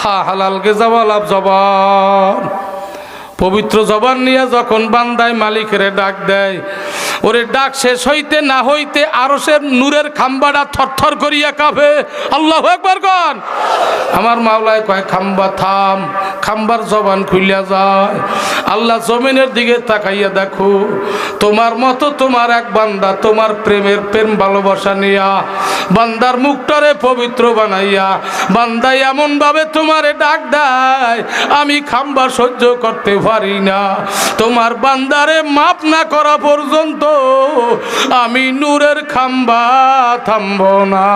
হালাল গেজাওয়ালা জবান, পবিত্র জবান নিয়ে যখন বান্দায় মালিকের ডাক দেয়, ওরে ডাক শেষ হইতে না হইতে আরশের নূরের খাম্বাটা থরথর করিয়া কাঁপে। আল্লাহু আকবার কোন। আমার মাওলায় কয় খাম্বা থাম, খাম্বার জবান খুইলা যায়। আল্লাহ জমিনের দিকে তাকাইয়া দেখো, তোমার মতো তোমার এক বান্দা তোমার প্রেম ভালোবাসা নিয়া বান্দার মুখটারে পবিত্র বানাইয়া বান্দাই এমন ভাবে তোমারে ডাক দেয়, আমি খাম্বা সহ্য করতে পারি না। তোমার বান্দারে মাপ না করা পর্যন্ত আমি নূরের খাম্বা থামব না।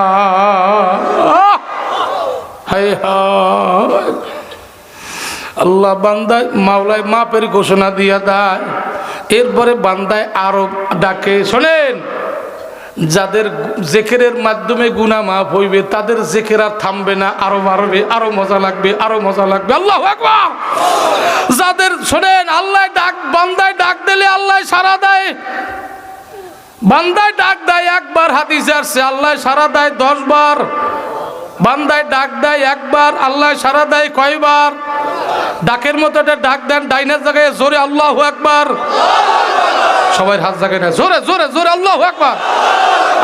হায় হায়, আল্লাহ বান্দায় মাওলায় মাপের ঘোষণা দিয়া দেয়। এরপরে বান্দায় আরো ডাকে, শোনেন, যাদের জেকেরের মাধ্যমে গুনাহ মাফ হইবে তাদের জেকের আর থামবে না, আরো বাড়বে, আরো মজা লাগবে, আরো মজা লাগবে। আল্লাহু আকবার। যাদের, শোনেন, আল্লাহ ডাক, বান্দায় ডাক দিলে আল্লাহ সাড়া দেয়। বান্দায় ডাক দেয় একবার, হাদিসে আসছে আল্লাহ সাড়া দেয় 10 বার। বান্দায় ডাক দেয় একবার, আল্লাহ সাড়া দেয় কয়বার? ডাকের মতো একটা ডাক দেন, ডাইনের জায়গায় জোরে আল্লাহু আকবার। সবাই হাত জায়গায় না, জোরে জোরে জোরে আল্লাহু আকবার,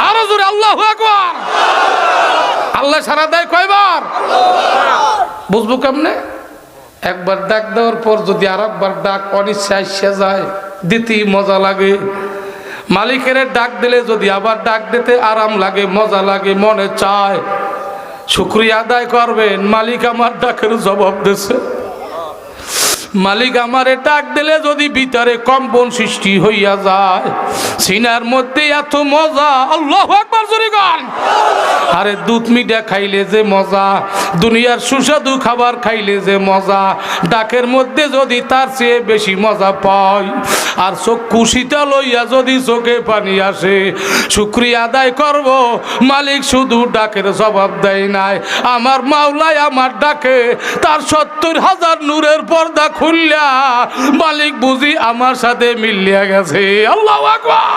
আরো জোরে আল্লাহু আকবার। আল্লাহ সাড়া দেয় কয়বার? বুঝবো কেমনে? একবার ডাক দেওয়ার পর যদি আর একবার ডাক অনিচ্ছায় এসে যায়, দিতেই মজা লাগে। মালিকের ডাক দিলে যদি আবার ডাক দিতে আরাম লাগে, মজা লাগে, মনে চায়, শুকরিয়া আদায় করবেন, মালিক আমার ডাকের জবাব দিয়েছে। মালিক আমারে ডাক দিলে যদি ভিতরে কম্পন সৃষ্টি হইয়া যায়, সিনার মধ্যে এত মজা, আল্লাহু আকবার জোরে গান। আরে দুধ মিঠা খাইলে যে মজা, দুনিয়ার সুস্বাদু খাবার খাইলে যে মজা, ডাকের মধ্যে যদি তার চেয়ে বেশি মজা পাই, আর চোখ খুশিটা লইয়া যদি চোখে পানি আসে, শুকরিয়া আদায় করব। মালিক শুধু ডাকের জবাব দেয় নাই, আমার মাওলায় আমার ডাকে তার 70,000 নূরের পর্দা খুললা মালিক বুঝি আমার সাথে মিলিয়া গেছে। আল্লাহু আকবার।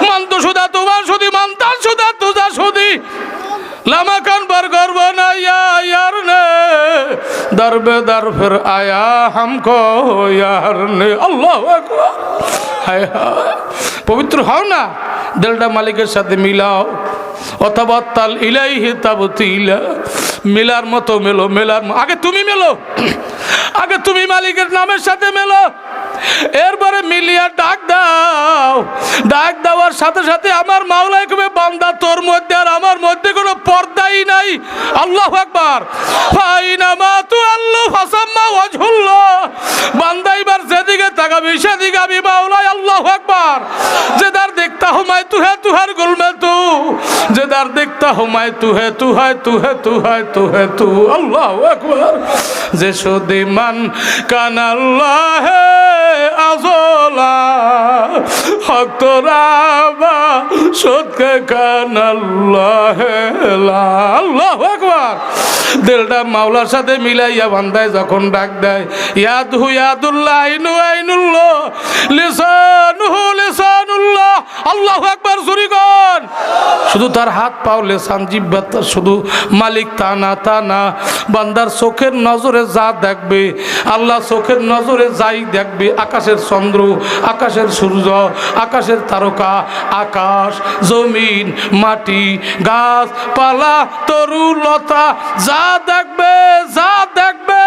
মানতো সুদা তোমার সুদি, মানতার সুদা তুজা সুদি, লামা কান বার করব না ইয়ার নে, দরবে দর ফির আয়া হামকো ইয়ার নে। আল্লাহু আকবার। হায় হায়, পবিত্র হও না, দিলটা মালিকের সাথে মিলাও। অতাবাত্তাল ইলাইহি তাবতিলা, মিলার মতো মেলো, মেলার আগে তুমি মেলো, আগে তুমি মালিকের নামের সাথে মেলো, এরপরে মিলিয়া ডাক দাও। ডাক দেওয়ার সাথে সাথে আমার মাওলাই কবে, বান্দা তোর মধ্যে আর আমার মধ্যে কোনো পর্দাই নাই। আল্লাহু আকবার। ফাইনামা তুআল্লু ফাসাম্মা ওয়াজহুল্লাহ, বান্দা এবার যেদিকে তাকাবি সেদিকে আমি মাওলাই। আল্লাহু আকবার। যেদার দেখতা হু मैं तू है तू हर गुल में तू, जेदार देखता हूँ मैं तू है तू है तू है तू है तू है तू। अल्लाहु আকবার। যে শুধু মান কান আল্লাহ আজলা হক তোরাবা সদকে কান আল্লাহ লা। আল্লাহু আকবার। দিলটা মাওলার সাথে মিলাইয়া বান্দায় যখন ডাক দেয়, ইয়াদহু ইয়াদুল্লাহ, আইনু আইনুল্লাহ, লিসানুহু লিসানুল্লাহ। আল্লাহু আকবার জোরে কোন। শুধু তার হাত পাও লেসান জিহ্বা শুধু মালিক তা না, বান্দার চোখের নজরে যা দেখবে, আল্লাহ চোখের নজরে যাই দেখবে, আকাশের চন্দ্র, আকাশের সূর্য, আকাশের তারকা, আকাশ, জমিন, মাটি, গাছ পালা, তরু লতা, যা দেখবে যা দেখবে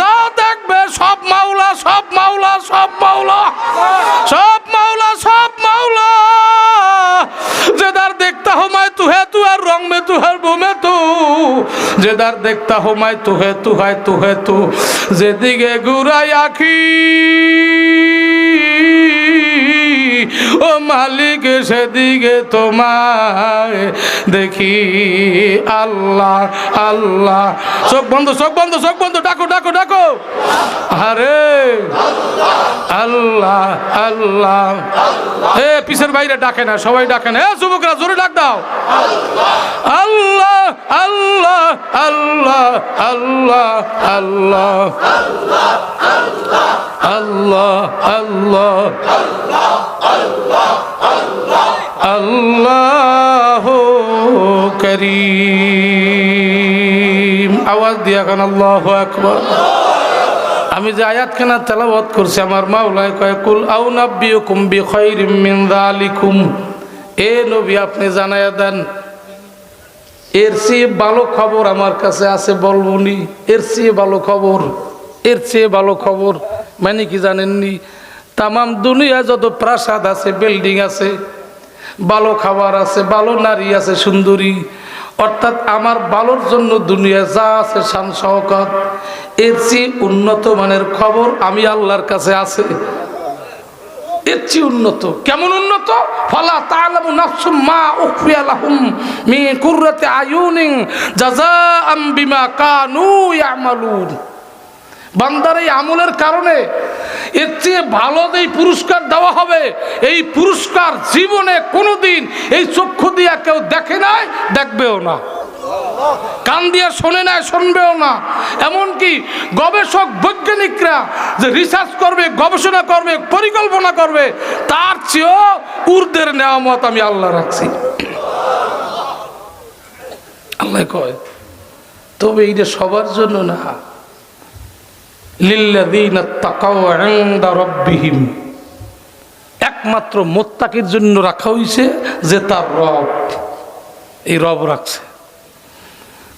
যা দেখবে, সব মাওলা সব মাওলা সব মাওলা সব মাওলা সব মাওলা। जेदार देखता हो मैं तू है तू है, रंग में तू है वो में तू, जेदार देखता हो मैं तू है तू है तू है तू। जेदिगे गुराई आखी ও মালিক সেদিকে তোমায় দেখি। আল্লাহ আল্লাহ। চোখ বন্ধ চোখ বন্ধ চোখ বন্ধ, ডাকো ডাকো ডাকো। আরে আল্লাহ আল্লাহ। এ পিছের বাইরে ডাকে না, সবাই ডাকে না। এ যুবকরা জোরে ডাক দাও। আল্লাহ আল্লাহ আল্লাহ আল্লাহ আল্লাহ আল্লাহ আল্লাহ আল্লাহু করিম। আওয়াজ দিয়া খান আল্লাহু আকবার। আমি যে আয়াতখানা তেলাওয়াত করছি আমার মাওলায় কয় কুল আউনাব্বিউকুম বিখাইরিম মিন যালিকুম, এ নবী আপনি জানায়া দেন এর চেয়ে ভালো খবর আমার কাছে আছে বলবনি, এর চেয়ে ভালো খবর, এর চেয়ে ভালো খবর মানে কি জানেননি? তামাম দুনিয়া যত প্রাসাদ আছে, বিল্ডিং আছে, ভালো খাবার আছে, ভালো নারী আছে, সুন্দরী, অর্থাৎ আমার ভালোর জন্য দুনিয়া যা আছে শান শওকত, এর চেয়ে উন্নত মানের খবর আমি আল্লাহর কাছে আছে। এর চেয়ে উন্নত, কেমন উন্নত? ফালা তা'লামু নাফসুম মা উখফিয়া লাহুম মিন কুররাতি আয়ুনিন জাযাআম বিমা কানু ইয়ামালুন। বান্দার এই আমলের কারণে এর চেয়ে ভালো যেই পুরস্কার দেওয়া হবে, এই পুরস্কার জীবনে কোনোদিন এই চক্ষু দিয়া কেউ দেখে নাই, দেখবেও না, কান দিয়া শোনে নাই, শুনবেও না। এমনকি গবেষক বৈজ্ঞানিকরা যে রিসার্চ করবে, গবেষণা করবে, পরিকল্পনা করবে, তার চেয়েও ঊর্ধ্বের নেয়ামত আমি আল্লাহ রাখছি। আল্লাহ কয় তবে এইটা সবার জন্য না, লিল্লাযীনা তাকাউ ইনদা রাব্বিহিম, একমাত্র মুত্তাকির জন্য রাখা হয়েছে, যে তার রব, এই রব রাখছে।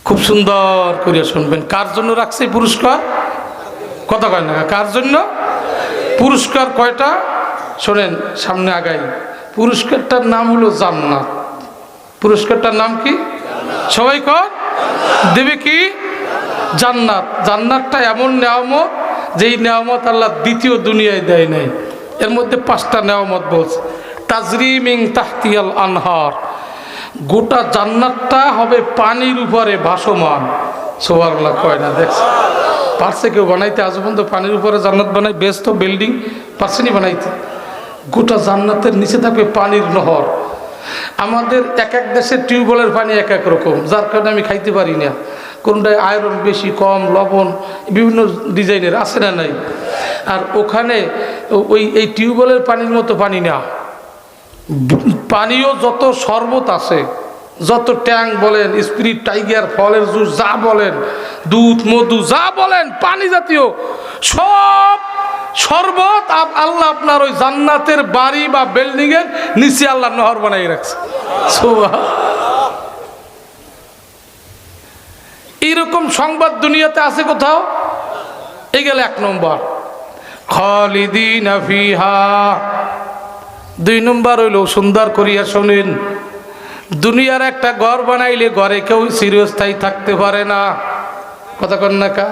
খুব সুন্দর করে শুনবেন, কার জন্য রাখছে পুরস্কার? কথা কয় না, কার জন্য পুরস্কার? কয়টা শোনেন, সামনে আগাই। পুরস্কারটার নাম হলো জান্নাত। পুরস্কারটার নাম কি? সবাই কর, দেবে কি? জান্নাত। জান্নাতটা এমন নেয়ামত, যেই নেয়ামত আল্লাহ দ্বিতীয় দুনিয়ায় দেয় নাই। এর মধ্যে 5টা নেয়ামত বলছে। তাজরি মিন তাহতিহাল আনহার, গোটা জান্নাতটা হবে পানির উপরে ভাসমান। সুবহানাল্লাহ কয় না? দেখছে পারছে কেউ বানাইতে? আজ পর্যন্ত পানির উপরে জান্নাত বানাই, বেস্ট বিল্ডিং পারছেনি বানাইতে? গোটা জান্নাতের নিচে থাকবে পানির নহর। আমাদের এক এক দেশের টিউবওয়েলের পানি এক এক রকম, যার কারণে আমি খাইতে পারি না। কোনটায় আয়রন বেশি, কম, লবণ, বিভিন্ন ডিজাইনের আছে না নাই? আর ওখানে এই টিউবওয়েলের পানির মতো পানি না, পানীয় যত শরবত আছে, যত ট্যাং বলেন, স্পিরিট, টাইগার, ফলের জুস, যা বলেন, দুধ, মধু, যা বলেন, পানি জাতীয় সব শরবত আল্লাহ আপনার ওই জান্নাতের বাড়ি বা বিল্ডিং এর নিচে আল্লাহ নহর বানাই রাখছে। এইরকম সংবাদ দুনিয়াতে আছে কোথাও? এই গেল 1 নম্বর। খালিদিনা ফিহা। 2 নম্বর হইল, সুন্দর করিয়া শোনেন, দুনিয়ার একটা ঘর বানাইলে ঘরে কেউ চিরস্থায়ী থাকতে পারে না। কথা কন না কা?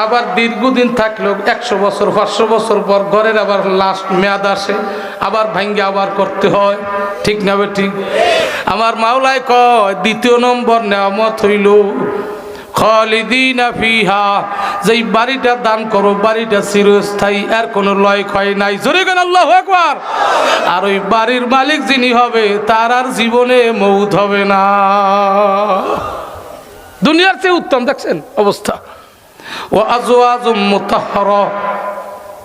আবার দীর্ঘদিন থাকলেও 100 বছর 500 বছর পর ঘরের আবার লাস্ট মেয়াদ আসে, আবার ভাঙ্গে আবার করতে হয়। ঠিক না বে ঠিক? আমার মাওলায় কয় 2 নম্বর নেয়ামত হইল খালিদিনা ফিহা, যেই বাড়িটা দান করো, বাড়িটা চিরস্থায়ী, আর কোনো লয় ক্ষয় নাই। জোরে গান আল্লাহু আকবার। আর ওই বাড়ির মালিক যিনি হবে, তার আর জীবনে মউত হবে না। দুনিয়ার চেয়ে উত্তম। দেখছেন অবস্থা। ও আজওয়াজুম মুতাহহারা।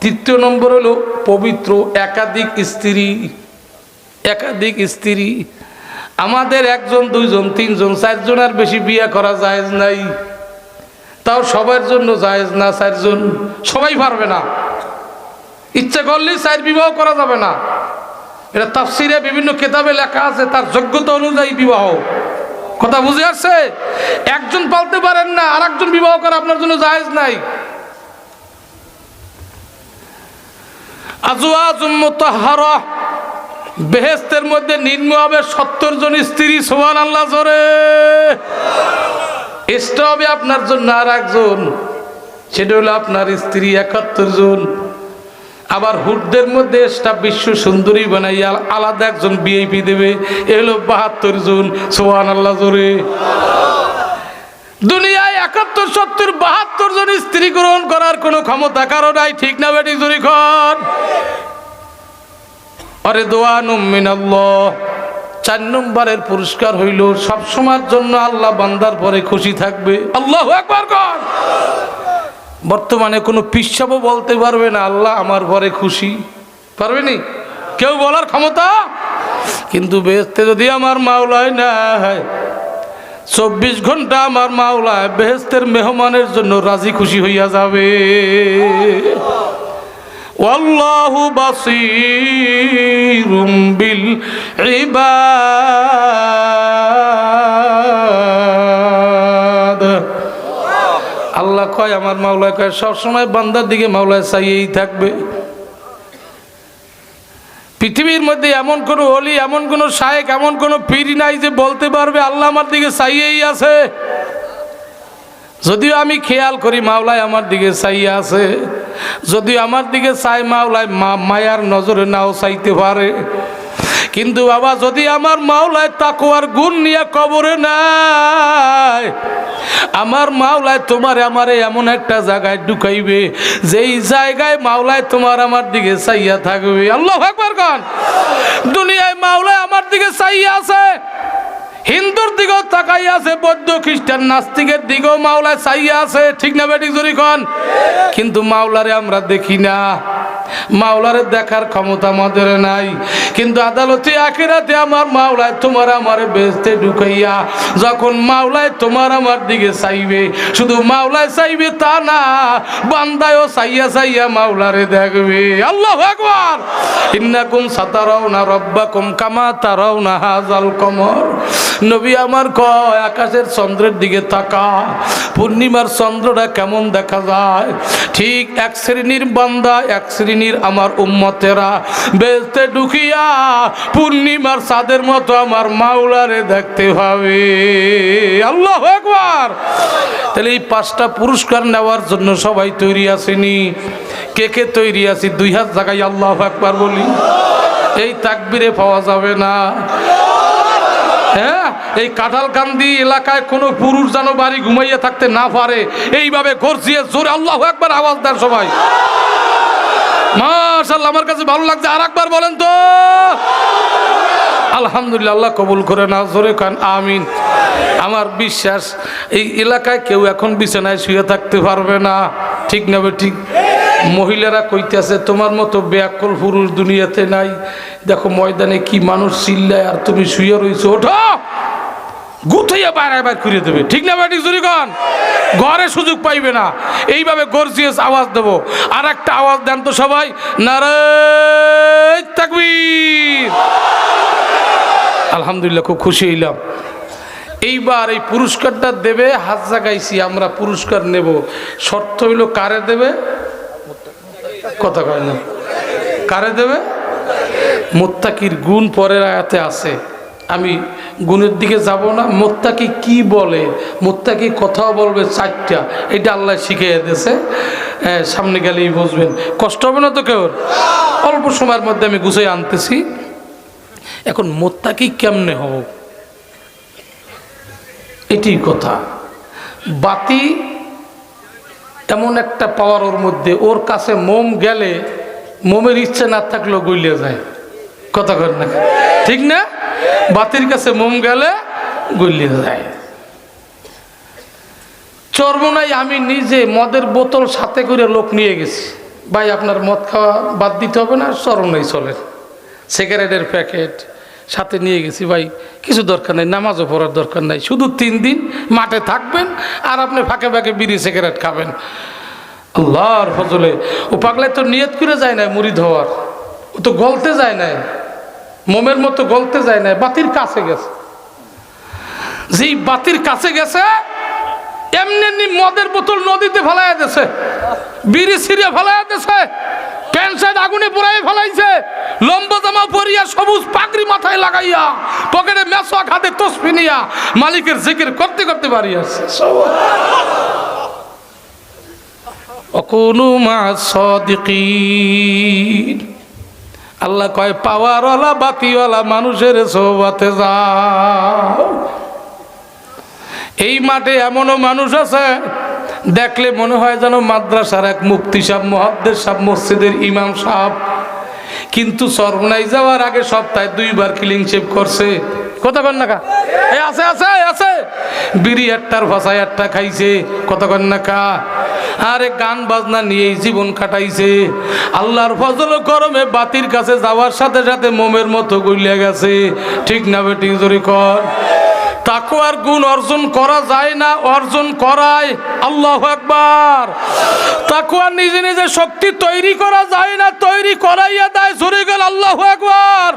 3 নম্বর হলো পবিত্র, একাধিক স্ত্রী। একাধিক স্ত্রী। আমাদের 1 জন 2 জন 3 জন 4 জনের বেশি বিয়ে করা জায়েজ নাই। তাও সবার জন্য জায়েজ না। 4 জন সবাই পারবে না, ইচ্ছা করলেই 4 বিবাহ করা যাবে না। এটা তাফসিরে বিভিন্ন কিতাবে লেখা আছে, তার যোগ্যতা অনুযায়ী বিবাহ। কথা বুঝে আসছে? 1 জন পালতে পারেন না, আর 1 জন বিবাহ করা আপনার জন্য জায়েজ নাই। আজওয়াজুম মুতাহহারা, বেহেশতের মধ্যে নিম্ন হবে 70 জন স্ত্রী। সুবহানাল্লাহ জোরে। এক্সট্রা হবে আপনার জন্য আর 1 জন, সেটা হলো আপনার স্ত্রী, 71 জন। আবার হুডদের মধ্যে এক্সট্রা বিশ্ব সুন্দরী বানাইয়া আলাদা 1 জন ভিআইপি দেবে, এ হলো 72 জন। সুবহানাল্লাহ জোরে। দুনিয়ায় 71, 70, 72 জন স্ত্রী গ্রহণ করার কোনো ক্ষমতা কারো নাই। ঠিক না বেটি? জোরে কর। আরে দোয়ানুম মিনাল্লাহ। 4 নম্বরের পুরস্কার হইল সব সময়ের জন্য আল্লাহ বান্দার পরে খুশি থাকবে। আল্লাহু আকবার কর। বর্তমানে কোনো পিসাবও বলতে পারবে না আল্লাহ আমার পরে খুশি, পারবে নি কেউ বলার ক্ষমতা? কিন্তু বেহেশতে যদি আমার মাওলাই না হয়, 24 ঘন্টা আমার মাওলা বেহেশতের মেহমানের জন্য রাজি খুশি হইয়া যাবে। ওয়াল্লাহু বাসীরুম বিল ইবাদ। আল্লাহ কয়, আমার মাওলা কয় সবসময় বান্দার দিকে মাওলা চাইয়েই থাকবে। পৃথিবীর মধ্যে এমন কোনো ওলি, এমন কোনো শায়েখ, এমন কোনো পীর নাই যে বলতে পারবে আল্লাহ আমার দিকে চাইয়েই আছে। যদিও আমি খেয়াল করি মাওলায় আমার দিকে চাইয়া আছে, যদিও আমার দিকে চাই মাওলায় মায়ার নজরে নাও চাইতে পারে, কিন্তু বাবা যদি আমার মাওলায় তাকওয়ার গুণ নিয়ে কবরে নাই, আমার মাওলায় তোমার আমারে এমন একটা জায়গায় ঢুকাইবে যেই জায়গায় মাওলায় তোমার আমার দিকে চাইয়া থাকবে। আল্লাহু আকবার কোন। দুনিয়ায় মাওলায় আমার দিকে চাইয়া আছে, হিন্দুর দিকেও তাকাইয়া আছে, বৌদ্ধ খ্রিস্টান নাস্তিকের দিকেও মাওলায় চাইয়া আছে, ঠিক না বেঠিক জোরে কোন? কিন্তু মাওলারে আমরা দেখি না, মাওলারে দেখার ক্ষমতা আমাদের নাই। কিন্তু আদালতে আখিরাতে আমার মাওলায় তোমার আমারে বেহেশতে ঢুকাইয়া যখন মাওলায় তোমার আমার দিকে চাইবে, শুধু মাওলায় চাইবে তা না, বান্দায়ও চাইয়া চাইয়া মাওলারে দেখবে। আল্লাহু আকবার। ইন্নাকুম সাতারাউনা রাব্বাকুম কামা তারাউনা হাযাল কমর। নবী আমার কয় আকাশের চন্দ্রের দিকে তাকা, পূর্ণিমার চন্দ্রটা কেমন দেখা যায়, ঠিক এক শ্রেণীর বান্দা, এক শ্রেণীর আমার উম্মতেরা বেহেশতে ঢুকিয়া পূর্ণিমার চাঁদের মতো আমার মাওলারে দেখতে পাবে। আল্লাহু আকবার। তাহলে এই 5টা পুরস্কার নেওয়ার জন্য সবাই তৈরি আছেনি? কে কে তৈরি আছি? 2 হাত জায়গায় আল্লাহু আকবার বলি। এই তাকবীরে পাওয়া যাবে না। হ্যাঁ, এই কাঁঠালকান্দি এলাকায় কোনো পুরুষ যেন বাড়ি ঘুমাইয়া থাকতে না পারে, এইভাবে গর্জিয়ে জোরে আল্লাহু আকবার আওয়াজ দেন সবাই। মাশাআল্লাহ, আমার কাছে ভালো লাগছে। আর একবার বলেন তো আলহামদুলিল্লাহ। আল্লাহ কবুল করে না, জোরে কান আমিন। আমার বিশ্বাস এই এলাকায় কেউ এখন বিছানায় শুয়ে থাকতে পারবে না, ঠিক না ঠিক? মহিলারা কইতেছে তোমার মতো বেয়াক্কল পুরুষ দুনিয়াতে নাই। দেখো ময়দানে কি মানুষ চিল্লায় আর তুমি শুয়ে রইছো, ওঠো, গুথাইয়া বাইরে বাইর করে দেবে, ঠিক না ঠিক জোরে কান? ঘরে সুযোগ পাইবে না। এইভাবে গর্জিয়াস আওয়াজ দেবো। আর একটা আওয়াজ দেন তো সবাই, নারে তাকবীর। আলহামদুলিল্লাহ, খুব খুশি হইলাম। এইবার এই পুরস্কারটা দেবে, হাত জাগাইছি আমরা, পুরস্কার নেব। শর্ত হইল কারে দেবে? কথা কয় না, কারে দেবে? মুত্তাকির গুণ পরের আয়াতে আছে, আমি গুণের দিকে যাব না। মুত্তাকি কি বলে, মুত্তাকি কথাও বলবে 4টা, এটা আল্লাহ শিখিয়ে দিয়েছে। সামনে গেলেই বুঝবেন, কষ্ট হবে না তো কেউ? অল্প সময়ের মধ্যে আমি গুছিয়ে আনতেছি। এখন মুত্তাকি কেমনে হব, এটি কথা। বাতি এমন একটা পাওয়ার ওর মধ্যে, ওর কাছে মোম গেলে মোমের ইচ্ছে না থাকলেও গইলে যায়। কথা কর না, ঠিক না? বাতির কাছে মোম গেলে গইলে যায়। চরমোনাই আমি নিজে মদের বোতল সাথে করে লোক নিয়ে গেছি, ভাই আপনার মদ খাওয়া বাদ দিতে হবে না, চরমোনাই চলে, সিগারেটের প্যাকেট সাথে নিয়ে গেছি। ভাই কিছু দরকার নেই, নামাজও পড়ার দরকার নাই, শুধু 3 দিন মাঠে থাকবেন আর আপনি ফাঁকে ফাঁকে বিড়ি সিগারেট খাবেন। আল্লাহর ফজলে ও পাগলায় তো নিয়ত করে যায় না মুরিদ হওয়ার, ও তো গলতে যায় না, মোমের মতো গলতে যায় না, বাতির কাছে গেছে। যেই বাতির কাছে গেছে এমনি মদের বোতল নদীতে ফেলাইয়া দিয়েছে, বিড়ি ছিঁড়ে ফেলাইয়া দিয়েছে, প্যান্ট শার্ট আগুনে পুরাই ফেলাইছে, লম্বা জামা পরিয়া সবুজ পাগড়ি মাথায় লাগাইয়া পকেটে মেসওয়াক হাতে তসবিহ নিয়া মালিকের জিকির করতে করতে বাড়ি আসছে। অকুনু মা'আস সাদিকিন। আল্লাহ কয় পাওয়ারওয়ালা বাতিওয়ালা মানুষের সোহবতে যাও। এই মাঠে এমনও মানুষ আছে দেখলে মনে হয় যেন মাদ্রাসার এক মুফতি সাহেব, মুহাদ্দিস সাহেব, মসজিদের ইমাম সাহেব, কিন্তু চরমোনাই যাওয়ার আগে সপ্তাহে 2 বার ক্লিন শেভ করছে। কথা কন না কা? আছে আছে আছে, বিড়ি 1টার ভাষায় 1টা খাইছে। কথা কন না কা? আরে গান বাজনা নিয়েই জীবন কাটাইছে। আল্লাহর ফজল করমে বাতির কাছে যাওয়ার সাথে সাথে মোমের মতো গইলে গেছে, ঠিক না বেটি জোরে কর? তাকওয়ার গুণ অর্জন করা যায় না, অর্জন করায়। আল্লাহু আকবার। তাকওয়া নিজে নিজে শক্তি তৈরি করা যায় না, তৈরি করাইয়া দেয়। জোরে গেল আল্লাহু আকবার।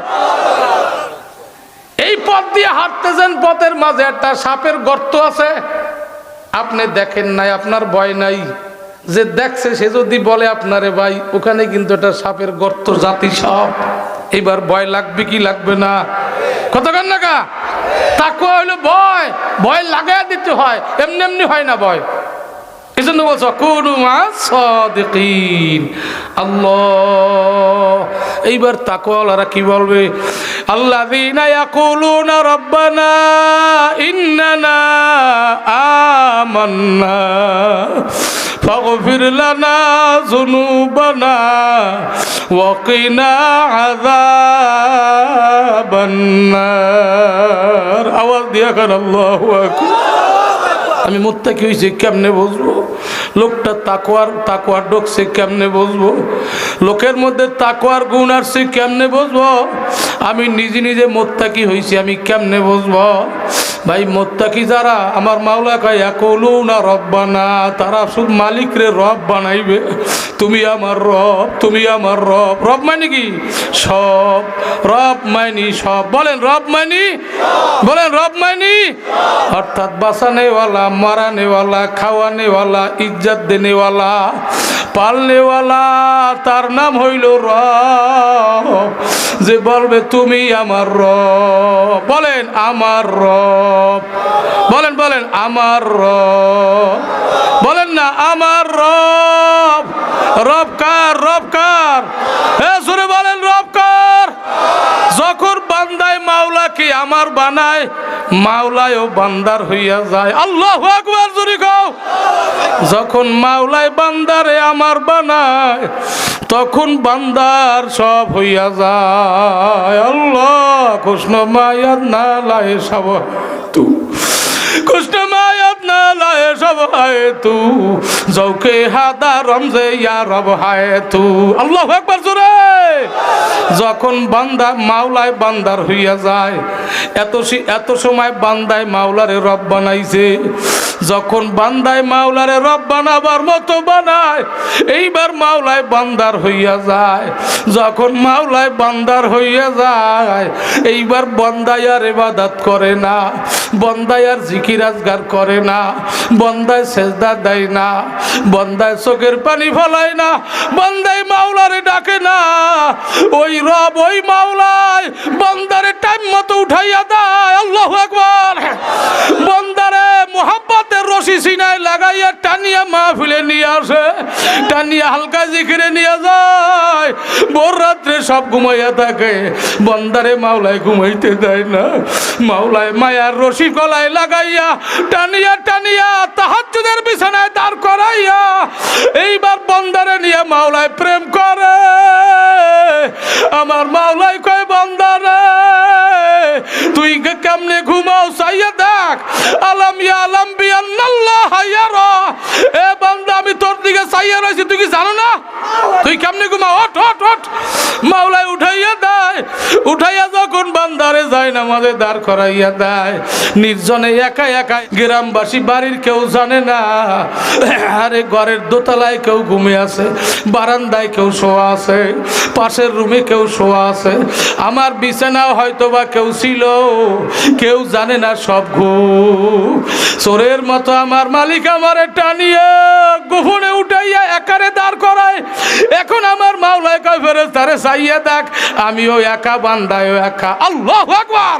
এই পথ দিয়ে হাঁটতেছেন, পথের মাঝে একটা সাপের গর্ত আছে, আপনি দেখেন নাই, আপনার ভয় নাই। যে দেখছে সে যদি বলে আপনারে ভাই ওখানে কিন্তু একটা সাপের গর্ত, জাতি সাপ, এবার ভয় লাগবে কি লাগবে না? কতক্ষণ নাকা? তাকওয়া হইলো ভয়, ভয় লাগাই দিতে হয়, এমনি এমনি হয় না ভয়। এই জন্য বলছো কুনু মা'আস সাদিকিন। আল্লাহ। এইবার তাকওয়াওয়ালারা কি বলবে? আল্লাযীনা ইয়াকুলুনা রাব্বানা ইন্নানা আমান্না ফাগফির লানা যুনুবানা ওয়া কিনা আযাবান নার। আওয়াজ দিয়া কান আল্লাহু আকবার। আমি মুত্তাকি হইছি কেমনে বুঝবো? লোকটা তাকওয়ার ঢুকছে কেমনে বুঝবো? লোকের মধ্যে তাকওয়ার গুণ আসছে কেমনে বুঝবো? আমি নিজে নিজে মুত্তাকি হইছি, আমি কেমনে বুঝবো? ভাই মুত্তাকি যারা, আমার মাওলা কয় ইয়াকুলুনা রব্বানা, তারা শুধু মালিকরে রব বানাইবে। তুমি আমার রব, তুমি আমার রব। রব মানে কি? সব। রব মানি সব। বলেন রব মানি, বলেন রব মানি। অর্থাৎ বাঁচানেওয়ালা, মারানেওয়ালা, খাওয়ানেওয়ালা, ইজ্জত দেনেওয়ালা, পালনেওয়ালা, তার নাম হইল রব। যে বলবে তুমি আমার রব, বলেন আমার রব, বলেন বলেন আমার রব, বলেন না আমার রব। রব কার? রব কার? হ্যাঁ জোরে বলেন রব কার? যখন বান্দায় মাওলাকে আমার বানায়, মাওলায়ও বান্দার হইয়া যায়। আল্লাহু আকবার জোরে কও। যখন মাওলায় বান্দারে আমার বানায়, তখন বান্দার সব হইয়া যায়। আল্লাহ কৃষ্ণ মায়াত না লায়ে সব তু, কৃষ্ণ মায়াত না লায়ে সব হায় তু, জৌকে হাদা রমজে ইয়া রব হায় তু। আল্লাহু আকবার জোরে। যখন বান্দা মাওলায় বান্দার হইয়া যায়, এত সময় বান্দায় মাওলারে রব বানাইছে। যখন বান্দায় মাওলারে রব বানাবার মতো বানায়, এইবার মাওলায় বান্দার হইয়া যায়। যখন মাওলায় বান্দার হইয়া যায়, এইবার বন্দায় আর ইবাদত করে না, বন্দায় আর জিকির আজগার করে না, বন্দায় সেজদা দেয় না, বন্দায় চোখের পানি ফলায় না, বন্দায় মাওলারে ডাকে না। ওই রব, ওই মাওলায় বন্দারে টাইম মতো উঠাইয়া দেয়। আল্লাহু আকবার। বন্দারে মোহাব্বতের রশি সিনায় লাগাইয়া টানিয়া মাহফিলে নিয়ে আসে, টানিয়া হালকা জিকিরে নিয়ে যায়। ভোর রাত্রে সব ঘুমাইয়া থাকে, বন্দারে মাওলায় ঘুমাইতে দেয় না। মাওলায় মায়ার রশি গলায় লাগাইয়া টানিয়া টানিয়া তাহাজ্জুদের বিছানায় দাঁড় করাইয়া এইবার বন্দারে নিয়ে মাওলায় প্রেম করে। আমার মাওলায় কয় বন্দারে তুই কেমনে ঘুমাও চাইয়া দেখ। আলাম ইয়া আলাম বিআন্নাল্লাহ ইয়ারা। এ বান্দা আমি তোর দিকে চাইয়া রইছি, তুই কি জানো না? তুই কেমনে ঘুমাও? ওঠ ওঠ ওঠ। মাওলায় উঠাইয়া দেয়। উঠাইয়া যখন বান্দারে যায় নামাজে দাঁড় করাইয়া দেয়, নির্জনে একা একা, গ্রামবাসী বাড়ির কেউ জানে না। আরে ঘরের দোতলায় কেউ ঘুমিয়ে আছে, বারান্দায় কেউ শোয়া আছে, পাশের রুমে কেউ শোয়া আছে, আমার বিছানাও হয়তো বা কেউ ছিল, কেউ জানে না, সব ঘুম। চোরের মতো আমার মালিক আমারে টানিয়ে গোপনে উঠাইয়া একারে দাঁড় করায়। এখন আমার মাওলায় কয় ফেরেশতারে চাইয়া দেখ, আমিও একা, বান্দায়ও একা। আল্লাহু আকবার।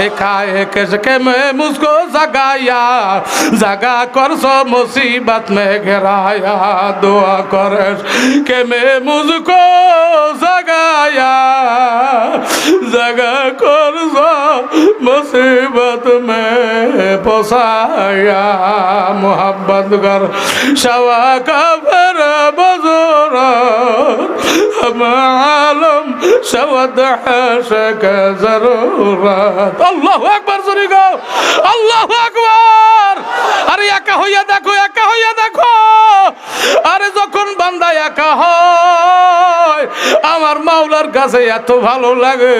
একা একে মে মুঝকো জাগায়া, জাগা করছো মুসিবত মে ঘেরায়া, দোয়া করস কে মে মুঝকো জাগায়া, জাগা করছো মুসিবত মে পসায়া। মোহাব্বত কর শাওয়া কাফের বজুর, हम आलम शवद हशक जरूरत। আল্লাহু আকবার জোরে গাও, আল্লাহু আকবার। আরে একা হইয়া দেখো, একা হইয়া দেখো। আরে যখন বান্দা একা হয়, আমার মাওলা আমার কাছে এত ভালো লাগে,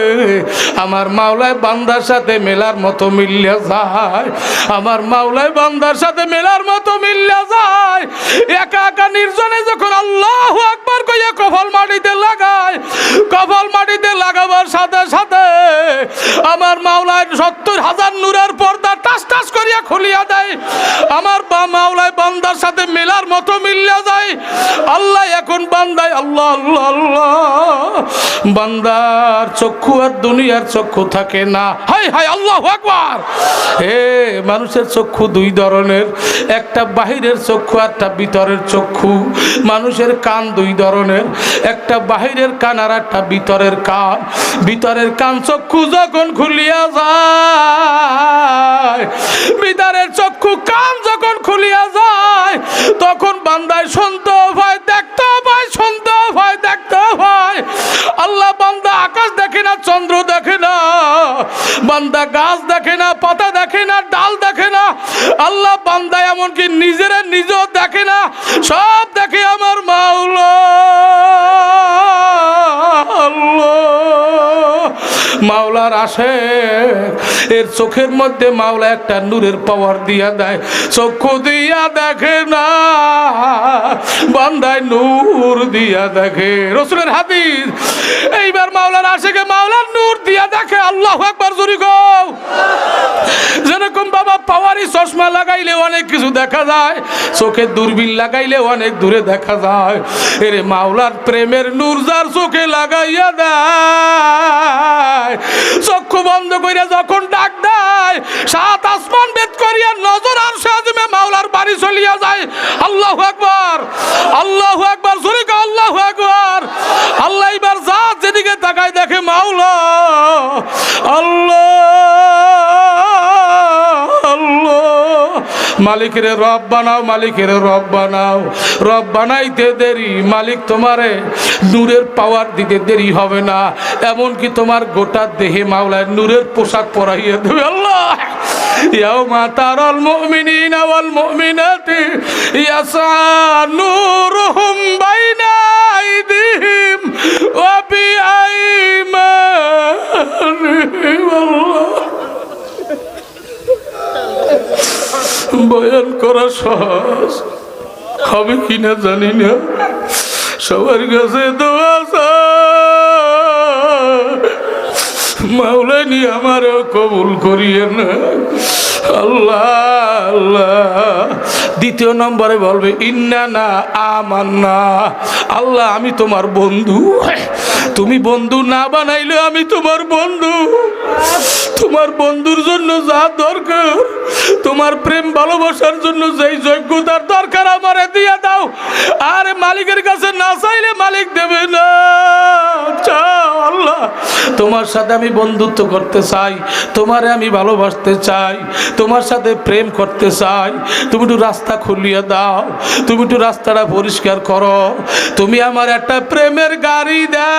আমার মাওলায় বান্দার সাথে মেলার মতো মিল্লা যায়, আমার মাওলায় বান্দার সাথে মেলার মতো মিল্লা যায়। একা একা নির্জনে যখন আল্লাহু আকবার কইয়া কপাল মাটিতে লাগায়, কপাল মাটিতে লাগাবার সাথে সাথে আমার মাওলায় 70,000 নূরের পর্দা টাস টাস করিয়া খুলিয়া দেয়, আমার মাওলায় বান্দার সাথে মেলার মতো মিল্লা যায়। আল্লাহ এখন বান্দায় আল্লাহ আল্লাহ আল্লাহ, বান্দার চক্ষু আর দুনিয়ার চক্ষু থাকে না। হায় হায় আল্লাহু আকবার। হে মানুষের চক্ষু দুই ধরনের, একটা বাহিরের চক্ষু একটা ভিতরের চক্ষু। মানুষের কান দুই ধরনের, একটা বাহিরের কান আর একটা ভিতরের কান। ভিতরের কান চক্ষু যখন খুলিয়া যায়, ভিতরের চক্ষু কান যখন খুলিয়া যায়, তখন বান্দায় শুনতে হয়, দেখতে হয়, শুনতে হয়, দেখতে হয়। আল্লাহ বান্দা আকাশ দেখে না, চন্দ্র দেখে না, বান্দা গাছ দেখে না, পাতা দেখে না, ডাল দেখে না। আল্লাহ বান্দা এমনকি নিজেরা নিজেও দেখে না, সব দেখে আমার মাওলা। মাওলার আসে এর চোখের মধ্যে মাওলা একটা নূরের পাওয়ার দিয়া দেয়, চক্ষু দিয়া দেখে না, বান্দায় নূর দিয়া দেখে। রাসূলের হাদিস। এইবার মাওলার আশেকে মাওলার নূর দিয়া দেখে। আল্লাহু আকবার জোরে কও। যেরকম বাবা পাওয়ারি চশমা লাগাইলে অনেক কিছু দেখা যায়, চোখে দূরবীন লাগাইলে অনেক দূরে দেখা যায়। এরে মাওলার প্রেমের নূর যার চোখে লাগাইয়া দেয়, চক্ষু বন্ধ করিয়া যখন ডাক দেয়, 7 আসমান ভেদ করিয়া নজর আরশে আযমে মাওলার বাড়ি চলিয়া যায়। আল্লাহু আকবার, আল্লাহু আকবার জোরে কও আল্লাহু আকবার। আল্লাহ এবার যা যেদিকে তাকায় দেখে মাওলা। আল্লাহ মালিকের রব বানাও, মালিকের রব বানাও। রব বানাইতে দেরি, মালিক তোমারে নূরের পাওয়ার দিতে দেরি হবে না। এমনকি তোমার গোটা দেহে মাওলায় নূরের পোশাক পরাইয়া দেবে। আল্লাহ ইয়াউমা তারাল মুমিনিনা ওয়াল মুমিনাতি ইয়াসআ নূরুহুম বাইনা আইদিহিম ওয়া বিআইমানিহিম। বয়ান করা সহজ হবে কিনা জানি না, সবার কাছে দোয়া মাওলানি আমারও কবুল করিয়ে না। আল্লাহ আল্লাহ। দ্বিতীয় নম্বরে বলবে ইন্নানা আমান্না। আল্লাহ আমি তোমার বন্ধু, তুমি বন্ধু না বানাইলে আমি তোমার বন্ধু। তোমার বন্ধুর জন্য যা দরকার, তোমার প্রেম ভালোবাসার জন্য যেই যোগ্যতার দরকার আমারে দিয়ে দাও। আর মালিকের কাছে না চাইলে মালিক দেবে না। চাও আল্লাহ, তোমার সাথে আমি বন্ধুত্ব করতে চাই, তোমারে আমি ভালোবাসতে চাই, তোমার সাথে প্রেম করতে চাই। তুমি একটু রাস্তা খুলিয়ে দাও, তুমি একটু রাস্তাটা পরিষ্কার করো, তুমি আমার একটা প্রেমের গাড়ি দাও,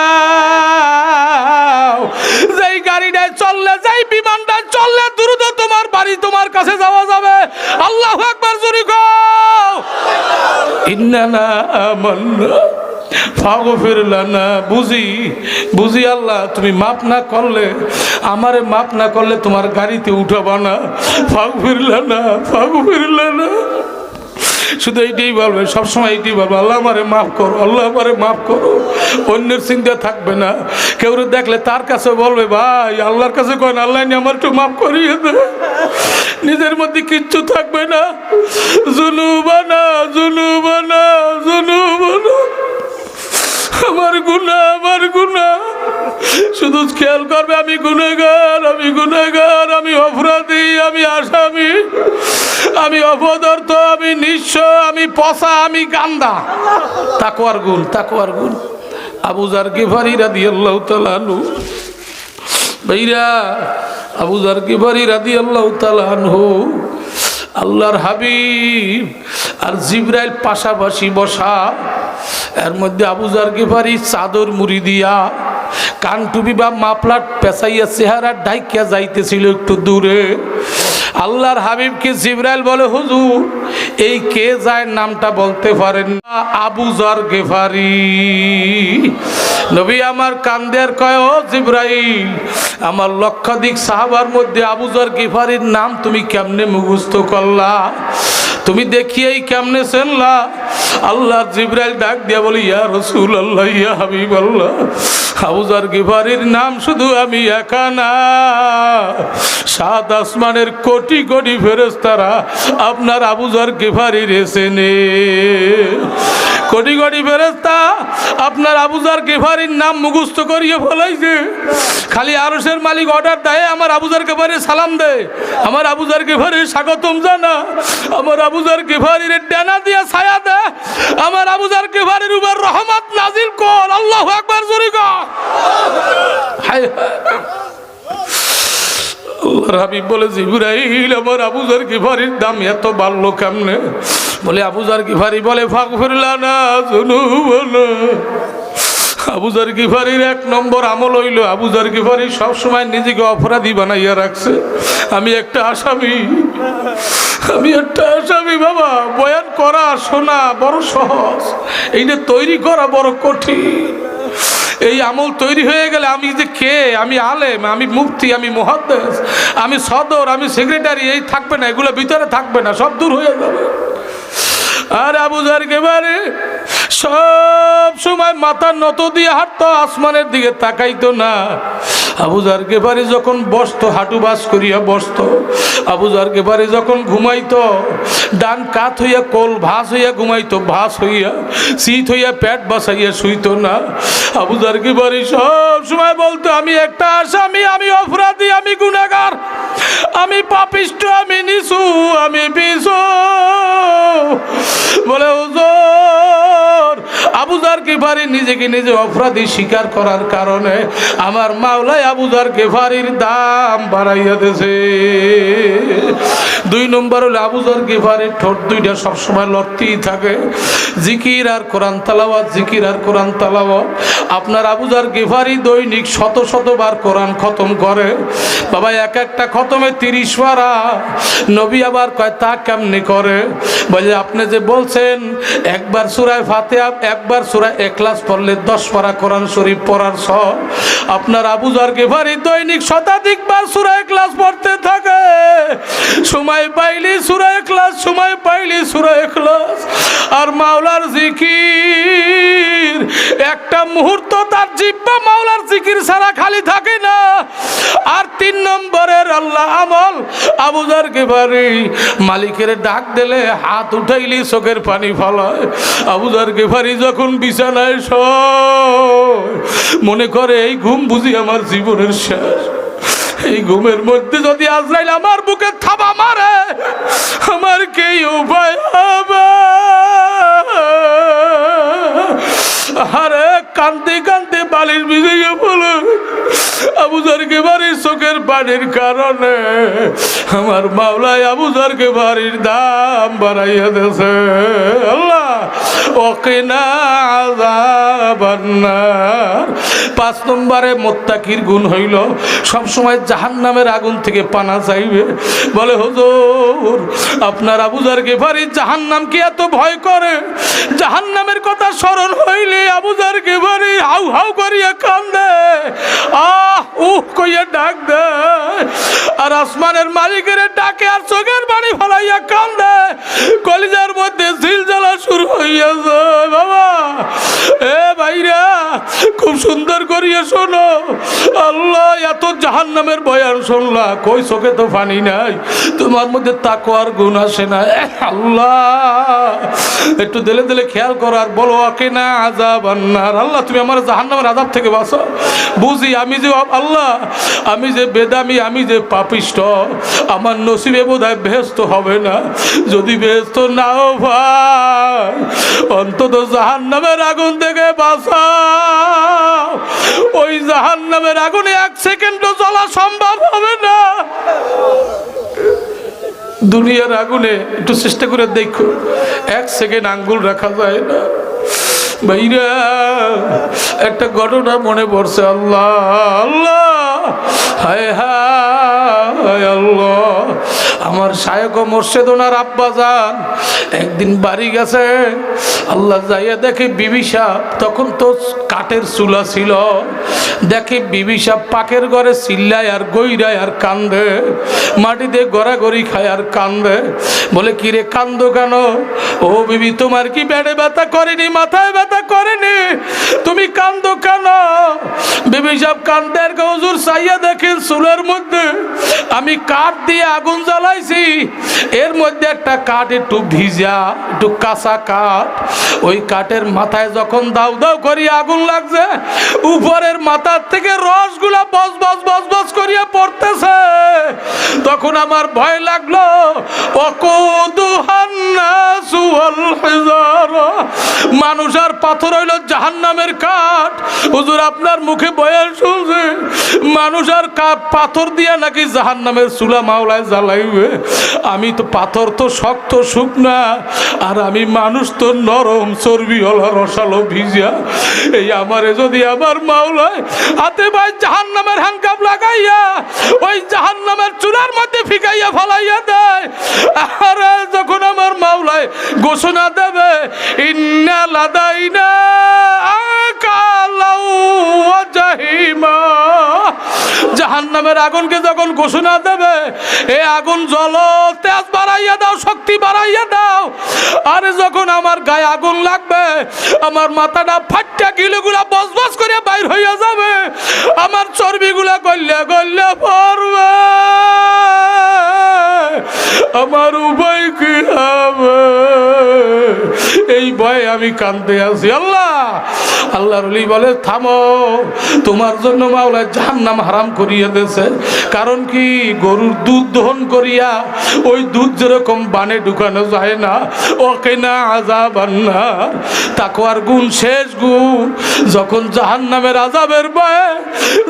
যেই গাড়িটায় চললে, যেই বিমানটা চললে দ্রুত তোমার বাড়ি তোমার কাছে যাওয়া যাবে। আল্লাহু আকবার জোরে কও। ইন্নানা আমান্না ফাগফির লানা। বুঝি বুঝি আল্লাহ তুমি মাফ না করলে, আমারে মাফ না করলে তোমার গাড়িতে উঠাবা না। ফাগফির লানা, ফাগফির লানা। শুধু এইটাই বলবে, সবসময় এইটাই বলবে, আল্লাহ আমারে মাফ করো, আল্লাহ আমারে মাফ করো। অন্যের চিন্তা থাকবে না। কেউ দেখলে তার কাছে বলবে, ভাই আল্লাহর কাছে কয় না, আল্লাহ আমার একটু মাফ করিয়ে দে। নিজের মধ্যে কিচ্ছু থাকবে না। জুনুবানা জুনুবানা জুনুবানা, আমার গুনাহ, আমার গুনাহ। শুধু খেয়াল করবে আমি গুনাহগার, আমি গুনাহগার, আমি অপরাধী, আমি আসামি, আমি অপদার্থ, আমি নিঃস্ব, আমি পচা, আমি গান্দা। তাকওয়ার গুণ, তাকওয়ার গুণ। আবু যার গিফারি রাদিয়াল্লাহু তাআলা আনহু, ভাইরা আবু যার গিফারি রাদিয়াল্লাহু তাআলা আনহু, আল্লাহর হাবিব আর জিবরাইল পাশাপাশি বসা। এর মধ্যে আবু যার গিফারি চাদর মুড়ি দিয়া, কান টুপি বা মাফলার পেঁচাইয়া চেহারা ঢাইকিয়া যাইতেছিল একটু দূরে। আল্লাহর হাবিবকে জিবরাইল বলে, হুজুর এই কে যায় নামটা বলতে পারেন না? আবু যর গেফারি। নবী আমার কান্দে আর কয়, ও জিবরাইল, আমার লক্ষাধিক সাহাবার মধ্যে আবু যর গেফারির নাম তুমি কেমনে মুখস্থ করলা? তুমি দেখিয়েই কেমনে চেনলা? আল্লাহ জিবরাইল ডাক দিয়া বলি, ইয়া রাসূলুল্লাহ, ইয়া হাবিবাল্লাহ, আবু যর গিফারির নাম শুধু আমি একা না, সাত আসমানের কোটি কোটি ফেরেশতারা আপনার আবু যর গিফারির চেনে। কোটি কোটি ফেরেশতা আপনার আবু যর গিফারির নাম মুখস্থ করিয়ে ফলাইছে। খালি আরশের মালিক অর্ডার দেয়, আমার আবু যর গিফারির সালাম দে, আমার আবু যর গিফারির স্বাগতম জানা, আমার আবু যর গিফারির ডানা দিয়া ছায়া দে, আমার আবু যর গিফারির উপর রহমত নাজিল কর। আল্লাহু আকবার, জোরে কর। হায় আল্লাহর হাবিব বলে, জিবরাইল, আমার আবু যর গিফারির দাম এত বাড়লো কেমনে? বলে আবু যর গিফারি বলে, ফাগফির লানা যুনুবানা। আবু যর গিফারির এক নম্বর আমল হইল, আবু যর গিফারি সবসময় নিজেকে অপরাধী বানাইয়া রাখছে। আমি একটা আসামি, আমি একটা আসামি। বাবা, বয়ান করা শোনা বড় সহজ, এইটা তৈরি করা বড় কঠিন। এই আমল তৈরি হয়ে গেলে আমি যে কে, আমি আলেম, আমি মুফতি, আমি মুহাদ্দিস, আমি সদর, আমি সেক্রেটারি, এই থাকবে না, এগুলো ভিতরে থাকবে না, সব দূর হয়ে যাবে। আর আবু যর গিফারি সব সময় মাথা নত দিয়ে হাঁটতো, আসমানের দিকে তাকাইতো না। আবু যর গিফারি যখন বসতো, হাঁটু বাস করিয়া বসতো। আবু যর গিফারি যখন ঘুমাইতো, ডান কাত হইয়া কোল ভাস হইয়া ঘুমাইতো, ভাস হইয়া শীত হইয়া পেট বাসাইয়া শুইতো না। আবু যর গিফারি সব সময় বলতো, আমি একটা আসামি, আমি অপরাধী, আমি গুনাহগার, আমি পাপিষ্ঠ, আমি নিচু, আমি পিছু। বলে হুজুর, আবু যর গিফারি নিজেকে নিজে অপরাধী স্বীকার করার কারণে আমার মাওলাই আবু যর গিফারির দাম বাড়াইয়া দিয়েছে। দুই নম্বর হলো, আবু যর গিফারির ঠোঁট দুইটা সবসময় লড়তেই থাকে, জিকির আর কোরআন তালাওয়াত, জিকির আর কোরআন তালাওয়াত। আপনার আবু যর গিফারি দৈনিক শত শতবার কোরআন খতম করে। বাবা, এক একটা খতমে 30 পারা। নবী আবার কয়, তা কেমনে করে? বলে, আপনি যে বলছেন একবার সূরা ফাতিহা, একবার সূরা ইখলাস পড়লে 10 পারা কোরআন শরীফ পড়ার সব, আপনার আবু যর গিফারি দৈনিক শতাধিকবার সূরা ইখলাস পড়তে থাকে। সময় পাইলি সূরা ইখলাস, সময় পাইলি সূরা ইখলাস। আর মাওলার জিকির, একটা মুহূর্ত তার জিহ্বা মাওলার জিকির ছাড়া খালি থাকে না। আর 3 নম্বরের আল্লাহ আমল, আবু যর গিফারি মালিকের ডাক দিলে হাত উঠাইলি চোখের পানি ফলায়। আবু যর গিফারি যখন বিছানায় শোয়, মনে করে এই ঘুম বুঝি আমার জীবনের শেষ। এই ঘুমের মধ্যে যদি আজরাইল আমার বুকে থাবা মারে, আমার কি উপায় হবে? আরে কান্দে কান্দে বালির ভিজে পড়লো। আবু যর গিফারির চোখের পানির কারণে আমার মাওলাই আবু যর গিফারির দাম বাড়াইয়া দিয়েছে। আল্লাহ, ওকিনা আযাবান নার। 5 নম্বরে মুত্তাকির গুণ হইল, সবসময় জাহান্নামের আগুন থেকে পানা চাইবে। বলে, হুজুর, আপনার আবু যর গিফারি জাহান্নাম কি এত ভয় করে? জাহান্নামের কথা স্মরণ হইলে আবু যর গিফারি হাউ হাউ করিয়া কান্দে, আহ উহ কইয়া ডাক দেয়। আর আসমানের মালিকের ডাকে আর চোখের পানি ফলাইয়া কান্দে, কলিজার মধ্যে জিলজালা শুরু হইয়া যায়। বাবা, এ ভাইরা, খুব সুন্দর করিয়া শোনো। আল্লাহ এত জাহান্নামের বয়ান শুনলা, কই চোখে তো পানি নাই, তোমার মধ্যে তাকওয়ার গুণ আসে না? আল্লাহ, একটু দিলে দিলে খেয়াল করো আর বলো, ওকিনা আযাবান নার। আল্লাহ, তুমি আমার জাহান্নামের আযাব থেকে বাঁচাও। বুঝি আমি যে আল্লাহ, আমি যে বেদামি, আমি যে পাপিষ্ঠ, আমার নসিবে বোধহয় বেহেশত হবে না। যদি বেহেশত নাও ভাই, অন্তত জাহান্নামের আগুন থেকে বাঁচাও। ওই জাহান্নামের আগুনে 1 সেকেন্ডও জ্বলা সম্ভব হবে না। দুনিয়ার আগুনে একটু চেষ্টা করে দেখো, 1 সেকেন্ড আঙ্গুল রাখা যায় না। ভাইরা, একটা ঘটনা মনে পড়ছে। আল্লাহ আল্লাহ, হায় হায় আল্লাহ, আমার আমার শায়খ ও মুর্শিদ ওনার আব্বা যান একদিন বাড়ি গেছে, আল্লাহ যাইয়া দেখে বিবি সাহেব, তখন তো কাঠের চুলা ছিল, দেখে বিবি সাহেব পাকের ঘরে চিল্লায় আর গইরায় আর কান্দে, মাটিতে গড়াগড়ি খায় আর কান্দে। বলে কিরে কান্দো কেন? ও বিবি তোমার কি পেটে ব্যথা করেনি, মাথায় ব্যথা করেনি, তুমি কান্দো কেন? বিবি সাহেব কান্দে আর হুজুর চাইয়া দেখেন চুলের মধ্যে আমি কাঠ দিয়ে আগুন জ্বালাইছি, এর মধ্যে একটা কাঠ একটু ভিজা, একটু কাঁচা কাঠ, ওই কাঠের মাথায় যখন দাউ দাউ করিয়া আগুন লাগছে, উপরের মাথার থেকে রসগুলা বস বস বস বস করিয়া পড়তেছে। তখন আমার ভয় লাগলো, মানুষ আর পাথর হইল জাহান্নামের কাঠ। হুজুর আপনার মুখে বয়ান শুনছে মানুষ আর পাথর দিয়া নাকি জাহান্নামের চুলা মাওলায় জ্বালাইবে। আমি তো পাথর তো শক্ত শুকনা, আর আমি মানুষ তো নরম চর্বিওয়ালা রসালো ভিজা। এই আমারে যদি আমার মাওলায় হাতে ভাই জাহান্নামের হ্যান্ডকাপ লাগাইয়া ওই জাহান্নামের চুলার মধ্যে ফিকাইয়া ফলাইয়া দেয়, আর যখন আমার মাওলায় ঘোষণা দেবে ইন্না লাদাইনা আকালাউ ওয়া জাহিমা, জাহান্নামের আগুনকে যখন ঘোষণা দেবে এ আগুন জ্বলো, তেজ বাড়াইয়া দাও, শক্তি বাড়াইয়া দাও, আরে যখন আমার গায়ে আগুন লাগবে আমার মাথাটা ফাটটা গিলুগুলা বসবস করে বাইর হইয়া যাবে, আমার চর্বিগুলা গল্লে গল্লে পড়বে, আমার উপায় কি হবে? এই ভয়ে আমি কাঁদতে আছি। আল্লাহর ওলি বলে থামো, তোমার জন্য মাওলা জাহান্নাম হারাম করিয়া দিয়েছে। কারণ কি, গরুর দুধ দহন করিয়া ওই দুধ যেরকম বানে ঢুকানো যায় না, ওকে না আযাবান নার, তাকওয়ার গুণ শেষ গুণ। যখন জাহান্নামের আযাবের ভয়ে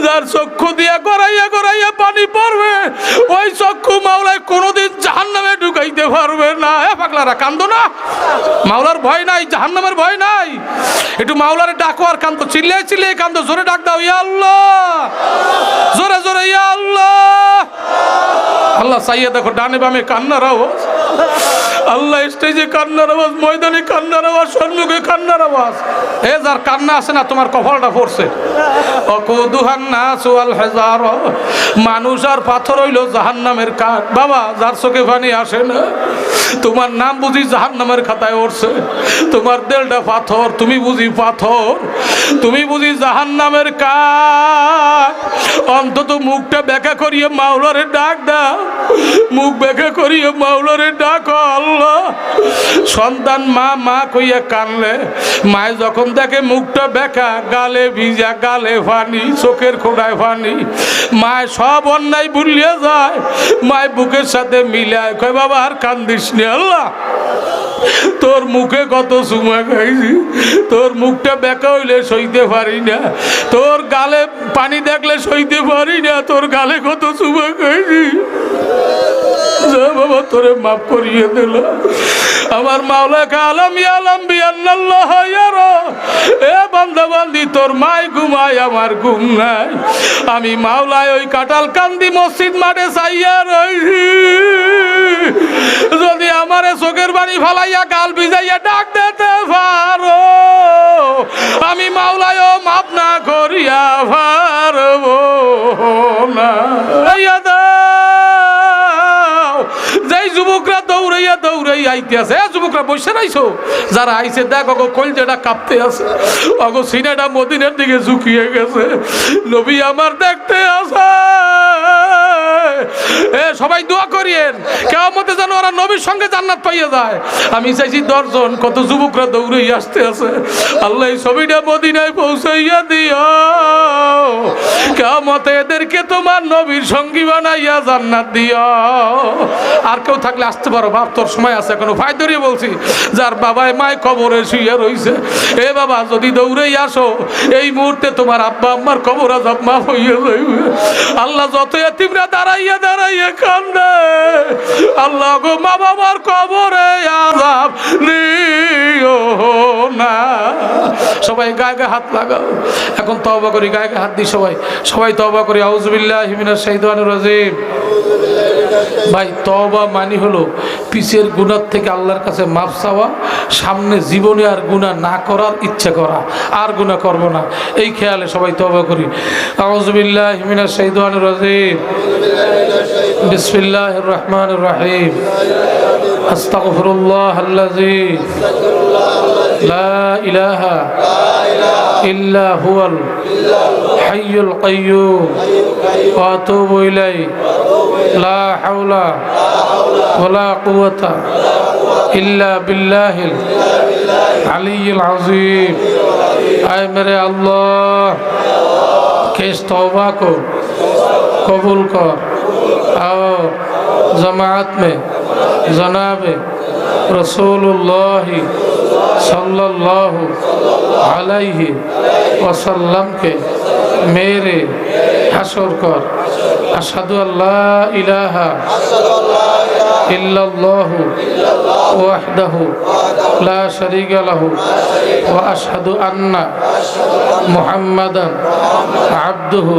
যার চক্ষু দিয়া গড়াইয়া গড়াইয়া পানি পড়বে, ওই চক্ষু মাওলায় কোনোদিন জাহান্নামে ঢুকাইতে পারবে না। পাগলারা কান্দো না, মাওলার ভয় নাই, জাহান্নামের ভয় নাই। একটু মাওলারে ডাকো আর কান্দো, চিল্লিয়ে চিল্লিয়ে কান্দো, জোরে ডাক দাও ইয়া আল্লাহ, জোরে জোরে ইয়া আল্লাহ। আল্লাহ চাইয়া দেখো ডানে বামে কান্নার আওয়াজ, আল্লাহ স্টেজে কান্নার আওয়াজ, ময়দানে কান্নার আওয়াজ, সম্মুখে কান্নার আওয়াজ। এ যার কান্না আছে না তোমার কপালটা পড়ছে। অকুদুহান নাস ওয়াল হাজার, মানুষ আর পাথর হইল জাহান্নামের কাঠ। বাবা যার চোখে পানি আসে না, তোমার নাম বুঝি জাহান্নামের খাতায় উঠছে, তোমার দেলটা পাথর, তুমি বুঝি পাথর, তুমি বুঝি জাহান্নামের কাঠ। অন্তত মুখটা ব্যাখ্যা করিয়ে মাওলারে ডাক দাও, মুখ ব্যাখ্যা করিয়ে মাওলারে ডাক। আল্লাহ সন্তান মা মা কইয়া কানলে, মায় যখন দেখে মুখটা ব্যাখ্যা, গালে ভিজা, গালে পানি, চোখের খোঁড়ায় পানি, মায় সব অন্যায় ভুলিয়ে যায়, মায় বুকের সাথে মিলায় কয় বাবা আর কান্দিস নি, আল্লাহ তোর মুখে কত চুমা খাইছি, তোর মুখটা বেঁকা হইলে সইতে পারি না, তোর গালে পানি দেখলে সইতে পারি না, তোর গালে কত চুমা খাইছি, বাবা তোরে মাফ করিয়ে দিল। আমার মাওলাকে আলম আলম বিআল্লাহ ইয়ারা, এ বান্দা বান্দি তোর মাই ঘুমায় আমার ঘুম নাই, আমি মাওলায় ওই কাটাল কান্দি মসজিদ মাঠে চাইয়া রইছি, যদি আমারে চোখের বাড়ি ফালাইয়া গাল ভিজাইয়া ডাক দিতে পারো, আমি মাওলায়ও মাফ না করিয়া পারবো না। যেই যুবকরা দৌড়াইয়া দৌড়াইয়া আইতে আছে, যুবকরা বসে রাইছো, যারা আইছে দেখ অগো কলজেটা কাঁপতে আছে, অগো সিনাটা মদিনার দিকে ঝুঁকিয়ে গেছে, নবী আমার দেখতে আছে। এ সবাই দোয়া করিয়েন কিয়ামতে যেন ওরা নবীর সঙ্গে জান্নাত পাইয়া যায়। আমি চাইছি 10 জন, কত যুবকরা দৌড়াই আসতে আছে, আল্লাহ এই ছবিটা মদিনায় পৌঁছাইয়া দিও, কিয়ামতে এদেরকে তোমার নবীর সঙ্গী বানাইয়া জান্নাত দিও। আর কেউ থাকলে আসতে পারো, বাপ তোর সময় আছে এখনো, ভাই ধরিয়ে বলছি, যার বাবায় মায় কবরে শুয়ে রইছে, এ বাবা যদি দৌড়েই আসো এই মুহূর্তে তোমার আব্বা আম্মার কবর আযাব মাফ হইয়া যাইবে। আল্লাহ যত এতিমরা দাঁড়াইয়া দাঁড়াইয়া কান্দে, আল্লাহ গো মা বাবার কবরে আযাব নিও না। সবাই গায়ে গায়ে হাত লাগাও, এখন তওবা করি, গায়ে গায়ে হাত দিই সবাই, সবাই তওবা করি। আউযু বিল্লাহি মিনাশ শাইতানির রাজিম। ভাই তওবা মানি হলো পিছের গুনাহ থেকে আল্লাহর কাছে মাফ চাওয়া, সামনে জীবনে আর গুনাহ না করার ইচ্ছা করা, আর গুনাহ করব না, এই খেয়ালে সবাই তওবা করি। আউযু বিল্লাহি মিনাশ শাইতানির রাজিম, বিসমিল্লাহির রহমানির রহিম, আস্তাগফিরুল্লাহাল্লাযী লা ইলাহা ইল্লা হুয়াল হাইয়ুল কাইয়্যুম ওয়া আতুবু ইলাইহি লা হাওলা ওয়ালা কুওয়াতা ইল্লা বিল্লাহিল আলিয়্যিল আযীম। আয় মেরে আল্লাহ के इस तौबा को कबूल कर और जमात में जनाब रसूलुल्लाह सल्लल्लाहु अलैहि वसल्लम के मेरे हशर कर। अशहदु अल्ला इलाहा इल्लल्लाहु वहदहु ला शरीका लहु व अशहदु अन्ना मुहम्मदन আব্দুহু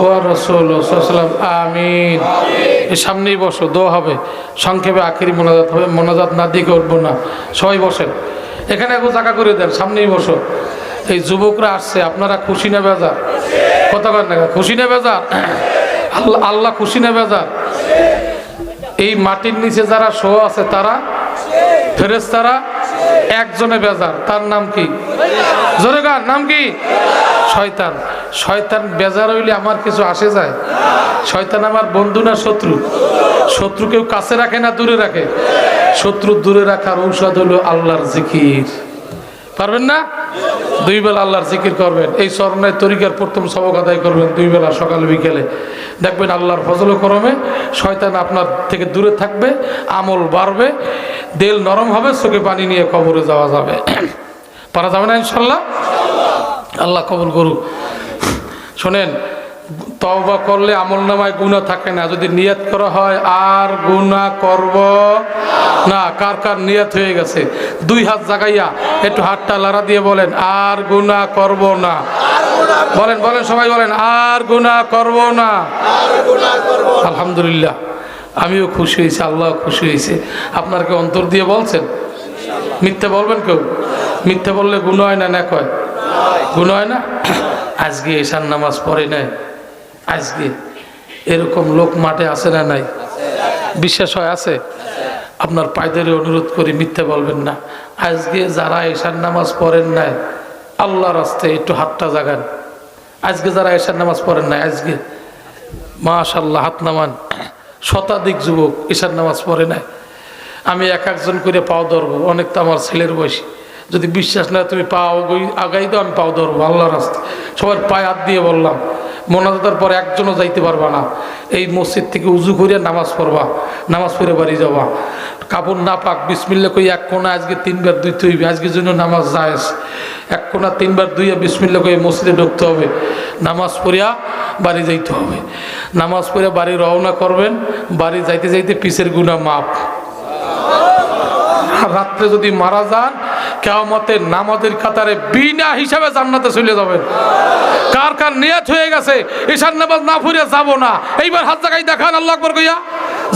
ওয়া রাসূলুহু সাল্লাল্লাহু আমিন। সামনেই বসো, দোয়া হবে, সংক্ষেপে আখেরি মোনাজাত হবে, মোনাজাত না দিয়ে উঠবো না, সবাই বসেন, এখানে একটু জায়গা করে দেন, সামনেই বসো। এই যুবকরা আসছে, আপনারা খুশি না বেজার? কথা বলেন না, খুশি না বেজার? আল্লাহ খুশি না বেজার? এই মাটির নিচে যারা শো আছে তারা ফেরেশতারা, একজনে বেজার, তার নাম কি? জোরে গান, নাম কি? শয়তান। শয়তান বেজার হইলে আমার কিছু আসে যায়? শয়তান আমার বন্ধু না শত্রু? শত্রু কেউ কাছে রাখে না দূরে রাখে? শত্রু দূরে রাখার ঔষধ হলো আল্লাহর জিকির। পারবেন না? দুই বেলা আল্লাহর জিকির করবেন, এই চরণের তরিকার প্রথম সবক আদায় করবেন দুই বেলা, সকাল বিকেলে। দেখবেন আল্লাহর ফজল করমে শয়তান আপনার থেকে দূরে থাকবে, আমল বাড়বে, দিল নরম হবে, চোখে পানি নিয়ে কবরে যাওয়া যাবে। পারা যাবে না ইনশাল্লাহ? আল্লাহ কবুল করুক। শোনেন, তওবা করলে আমল নামায় গুনাহ থাকে না, যদি নিয়ত করা হয় আর গুনাহ করব না। কার কার নিয়ত হয়ে গেছে? দুই হাত জাগাইয়া একটু হাতটা লাড়া দিয়ে বলেন, আর গুনাহ করব না। বলেন বলেন, সবাই বলেন, আর গুনাহ করব না। আলহামদুলিল্লাহ, আমিও খুশি হয়েছি, আল্লাহ খুশি হয়েছে। আপনার কি অন্তর দিয়ে বলছেন? মিথ্যে বলবেন কেউ? মিথ্যে বললে গুনাহ হয় না? না কয় গুনাহ হয় না? আজকে এশার নামাজ পড়ে নাই, আজকে এরকম লোক মাঠে আছে না নাই? বিশ্বাস হয় আছে? আপনার পায়দারে অনুরোধ করি, মিথ্যে বলবেন না। আজকে যারা এশার নামাজ পড়েন নাই, আল্লাহর রাস্তায় একটু হাতটা জাগান। আজকে যারা এশার নামাজ পড়েন নাই, আজকে মাশাআল্লাহ হাত নামান। শতাধিক যুবক এশার নামাজ পড়ে নাই। আমি এক একজন করে পাও ধরবো, অনেক তো আমার ছেলের বয়সী। যদি বিশ্বাস না তুমি পাও আগাই দাও, আমি পাও ধরবো আল্লাহর রাস্তায়। সবার পায়ে হাত দিয়ে বললাম, মোনাজাতের পর একজনও যাইতে পারবা না। এই মসজিদ থেকে উজু করে নামাজ পড়বা, নামাজ পড়ে বাড়ি যাবা। কাপড় না পাক বিসমিল্লাহ কই এক কোণা আজকে 3 বার ধুইতে হইবে, আজকের জন্য নামাজ জায়েজ। এক কোণা 3 বার ধুইয়া বিসমিল্লাহ কই মসজিদে ঢুকতে হবে, নামাজ পড়িয়া বাড়ি যাইতে হবে। নামাজ পড়ে বাড়ি রওনা করবেন, বাড়ি যাইতে যাইতে পিছের গুনাহ মাপ। রাত্রে যদি মারা যান, কিয়ামতের নামাজের কাতারে বিনা হিসাবে জান্নাতে চলে যাবেন। কার কার নিয়ত হয়ে গেছে ঈশার নামাজ না পড়ে যাব না? এইবার হাত জাগাই দেখান, আল্লাহু আকবার কইয়া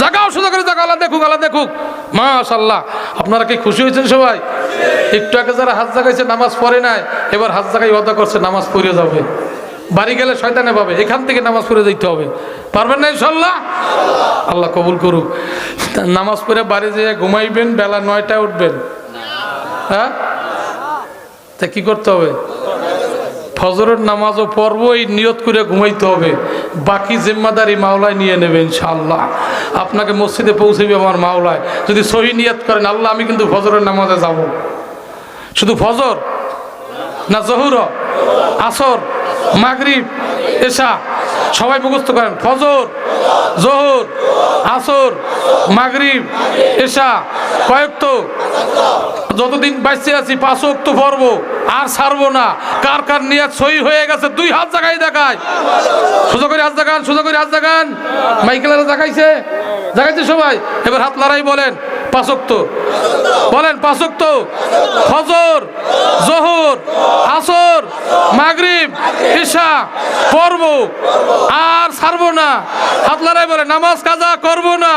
জাগাও, সোজা করে জাগা, আল্লাহ দেখুক, আল্লাহ দেখুক। মাশাআল্লাহ, আপনারা কি খুশি হয়েছেন সবাই? একটু আগে যারা হাত জাগাইছে নামাজ পড়ে নাই, এবার হাত জাগাই ওয়াদা করছে নামাজ পড়ে যাবে। বাড়ি গেলে শয়তানে পাবে, এখান থেকে নামাজ পড়ে যাইতে হবে। পারবেন না ইনশাআল্লাহ? আল্লাহ কবুল করুক। নামাজ পড়ে বাড়ি যেয়ে ঘুমাইবেন, বেলা 9টায় উঠবেন। হ্যাঁ, তা কি করতে হবে? ফজরের নামাজও পড়বো, এই নিয়ত করে ঘুমাইতে হবে। বাকি জিম্মাদারি মাওলায় নিয়ে নেবে ইনশাআল্লাহ। আপনাকে মসজিদে পৌঁছাবে আমার মাওলায়, যদি সহি নিয়ত করেন, আল্লাহ আমি কিন্তু ফজরের নামাজে যাব। শুধু ফজর না, জহুর, আসর, মাগরিব, এশা, সবাই মুখস্থ করেন। ফজর, জোহর, আসর, মাগরিব, এশা, কয়েকতো, যতদিন বাইসে আছি 5 ওয়াক্ত পড়বো, আর ছাড়বো না। কার কার নিয়ত সহি হয়ে গেছে দুই হাত জাগাই দেখায়, সোজা করে হাত জাগান, সোজা করে হাত জাগান। মাইকেলারা জাগাইছে, জাগাইছে সবাই। এবার হাত লড়াই বলেন 5 ওয়াক্ত, বলেন 5 ওয়াক্ত, ফজর, জোহর, আসর, মাগরিব। মাগরিব ঈশা পড়বো আর ছাড়বো না। হাত লড়াই বলে নামাজ কাজা করবো না।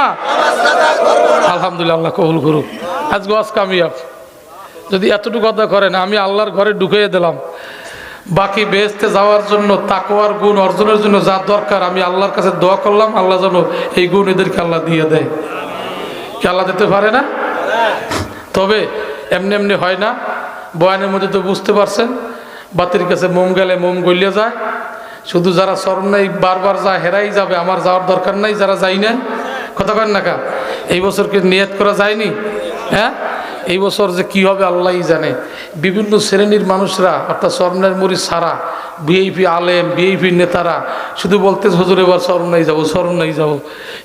আলহামদুলিল্লাহ, আল্লাহ কবুল করুক। আজকে ওয়াজ কামিয়াব। যদি এতটুকু কথা করেন, আমি আল্লাহর ঘরে ঢুকিয়ে দিলাম। বাকি বেহেশতে যাওয়ার জন্য তাকওয়ার গুণ অর্জনের জন্য যা দরকার আমি আল্লাহর কাছে দোয়া করলাম, আল্লাহ যেন এই গুণ এদেরকে আল্লাহ দিয়ে দেয়। কি আল্লাহ দিতে পারে না? তবে এমনি এমনি হয় না। বয়ানের মধ্যে তো বুঝতে পারছেন, বাতির কাছে মোম গেলে মোম গলিয়ে যায়। শুধু যারা স্মরণ নেই বারবার যায় হেরাই যাবে, আমার যাওয়ার দরকার নাই। যারা যাই না কথা কন না কা, এই বছর কি নিয়ত করা যায়নি? হ্যাঁ, এই বছর যে কি হবে আল্লাহই জানে। বিভিন্ন শ্রেণীর মানুষরা অর্থাৎ স্বর্ণের মুড়ি সারা বিএপি আলেম বিএপি নেতারা শুধু বলতে হুজুর এবার স্মরণাই যাবো স্মরণাই যাবো।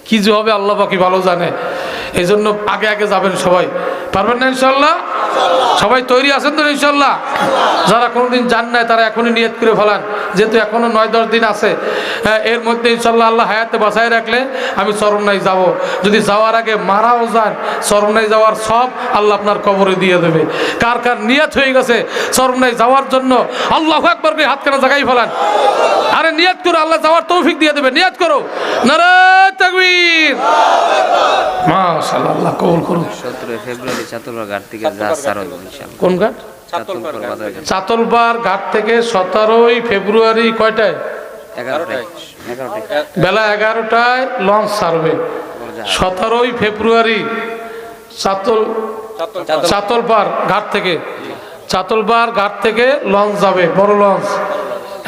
কি যে হবে আল্লাহ বাকি ভালো জানে। এই জন্য আগে আগে যাবেন সবাই। পারবেন না ইনশাল্লাহ? সবাই তৈরি আছেন তো ইনশাল্লাহ? যারা কোনোদিন যান নাই তারা এখনই নিয়ত করে ফেলান, যেহেতু এখনো 9-10 দিন আছে। এর মধ্যে ইনশাল্লাহ আল্লাহ হায়াতে বাঁচায় রাখলে আমি চরমনাই যাব। যদি যাওয়ার আগে মারাও যান, চরমনাই যাওয়ার সব আল্লাহ আপনার কবরে দিয়ে দেবে। কার কার নিয়ত হয়ে গেছে চরমনাই যাওয়ার জন্য আল্লাহু আকবার করে হাত কানা জায়গায় ফেলান। আরে নিয়ত করো, আল্লাহ যাওয়ার তৌফিক দিয়ে দেবে। নিয়ত করো, নারায়ে তাকবীর। মাশাআল্লাহ, আল্লাহ কবুল করুন। 17 ফেব্রুয়ারি চাতলবার ঘাট থেকে জাহাজ ছাড়া হবে ইনশাআল্লাহ। কোন ঘাট? চাতলবার ঘাট থেকে 17 ফেব্রুয়ারি কয়টায়? 11টায় বেলা 11টায় লঞ্চ ছাড়বে। 17 ফেব্রুয়ারি চাতলবার ঘাট থেকে, চাতলবার ঘাট থেকে লঞ্চ যাবে, বড় লঞ্চ।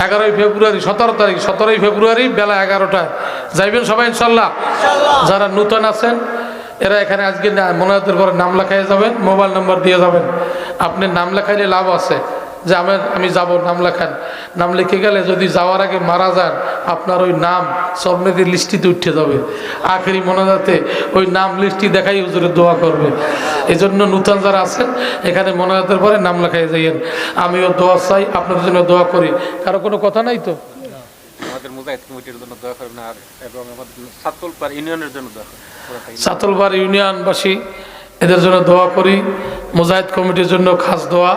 11 ফেব্রুয়ারি 17 ফেব্রুয়ারি বেলা 11টায় যাইবেন সবাই ইনশাল্লাহ। যারা নূতন আছেন এরা এখানে আজকে মোনাজাতের পরে নাম লেখাইয়ে যাবেন, মোবাইল নাম্বার দিয়ে যাবেন। আপনি নাম লেখাইলে লাভ আছে, যে আমি যাব, নাম লেখান। নাম লিখে গেলে যদি যাওয়ার আগে মারা যান আপনার ওই নাম স্বর্ণের লিস্টিতে উঠে যাবে। আখেরি মোনাজাতে ওই নাম লিস্টি দেখাই হুজুরে দোয়া করবে। এই জন্য নূতন যারা আছেন এখানে মোনাজাতের পরে নাম লেখাই যাইয়েন। আমিও দোয়া চাই, আপনাদের জন্য দোয়া করি। কারো কোনো কথা নাই তো? আমাদের মুজাহিদ কমিটির জন্য দোয়া করবেন, আর এবং আমাদের চাতলপাড় ইউনিয়নের জন্য দোয়া করবেন। চাতলবার ইউনিয়নবাসী এদের জন্য দোয়া করি। মুজাহিদ কমিটির জন্য খাস দোয়া।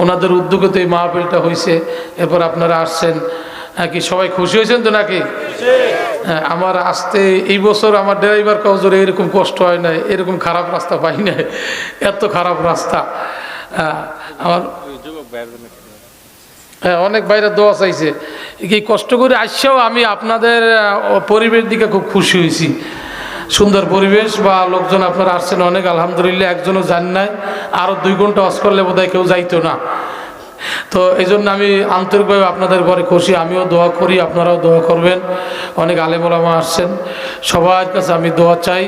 ওনাদের উদ্যোগে তো এই মাহফিলটা হয়েছে। এরপর আপনারা আসছেন, কি সবাই খুশি হয়েছেন তো নাকি? হ্যাঁ, আমার আসতে এই বছর আমার ড্রাইভার কাউজোরে এরকম কষ্ট হয় নাই, এরকম খারাপ রাস্তা পাই নাই। এত খারাপ রাস্তা। আমার হ্যাঁ, অনেক বাইরে দোয়া চাইছে। এই কষ্ট করে আসছেও আমি আপনাদের পরিবেশ দিকে খুব খুশি হয়েছি। সুন্দর পরিবেশ বা লোকজন আপনারা আসছেন অনেক, আলহামদুলিল্লাহ। একজনও যান নাই, আরও 2 ঘন্টা ওয়াজ করলে বোধহয় কেউ যাইতো না। তো এই জন্য আমি আন্তরিকভাবে আপনাদের পরে খুশি। আমিও দোয়া করি, আপনারাও দোয়া করবেন। অনেক আলেম ওলামা আসছেন, সবার কাছে আমি দোয়া চাই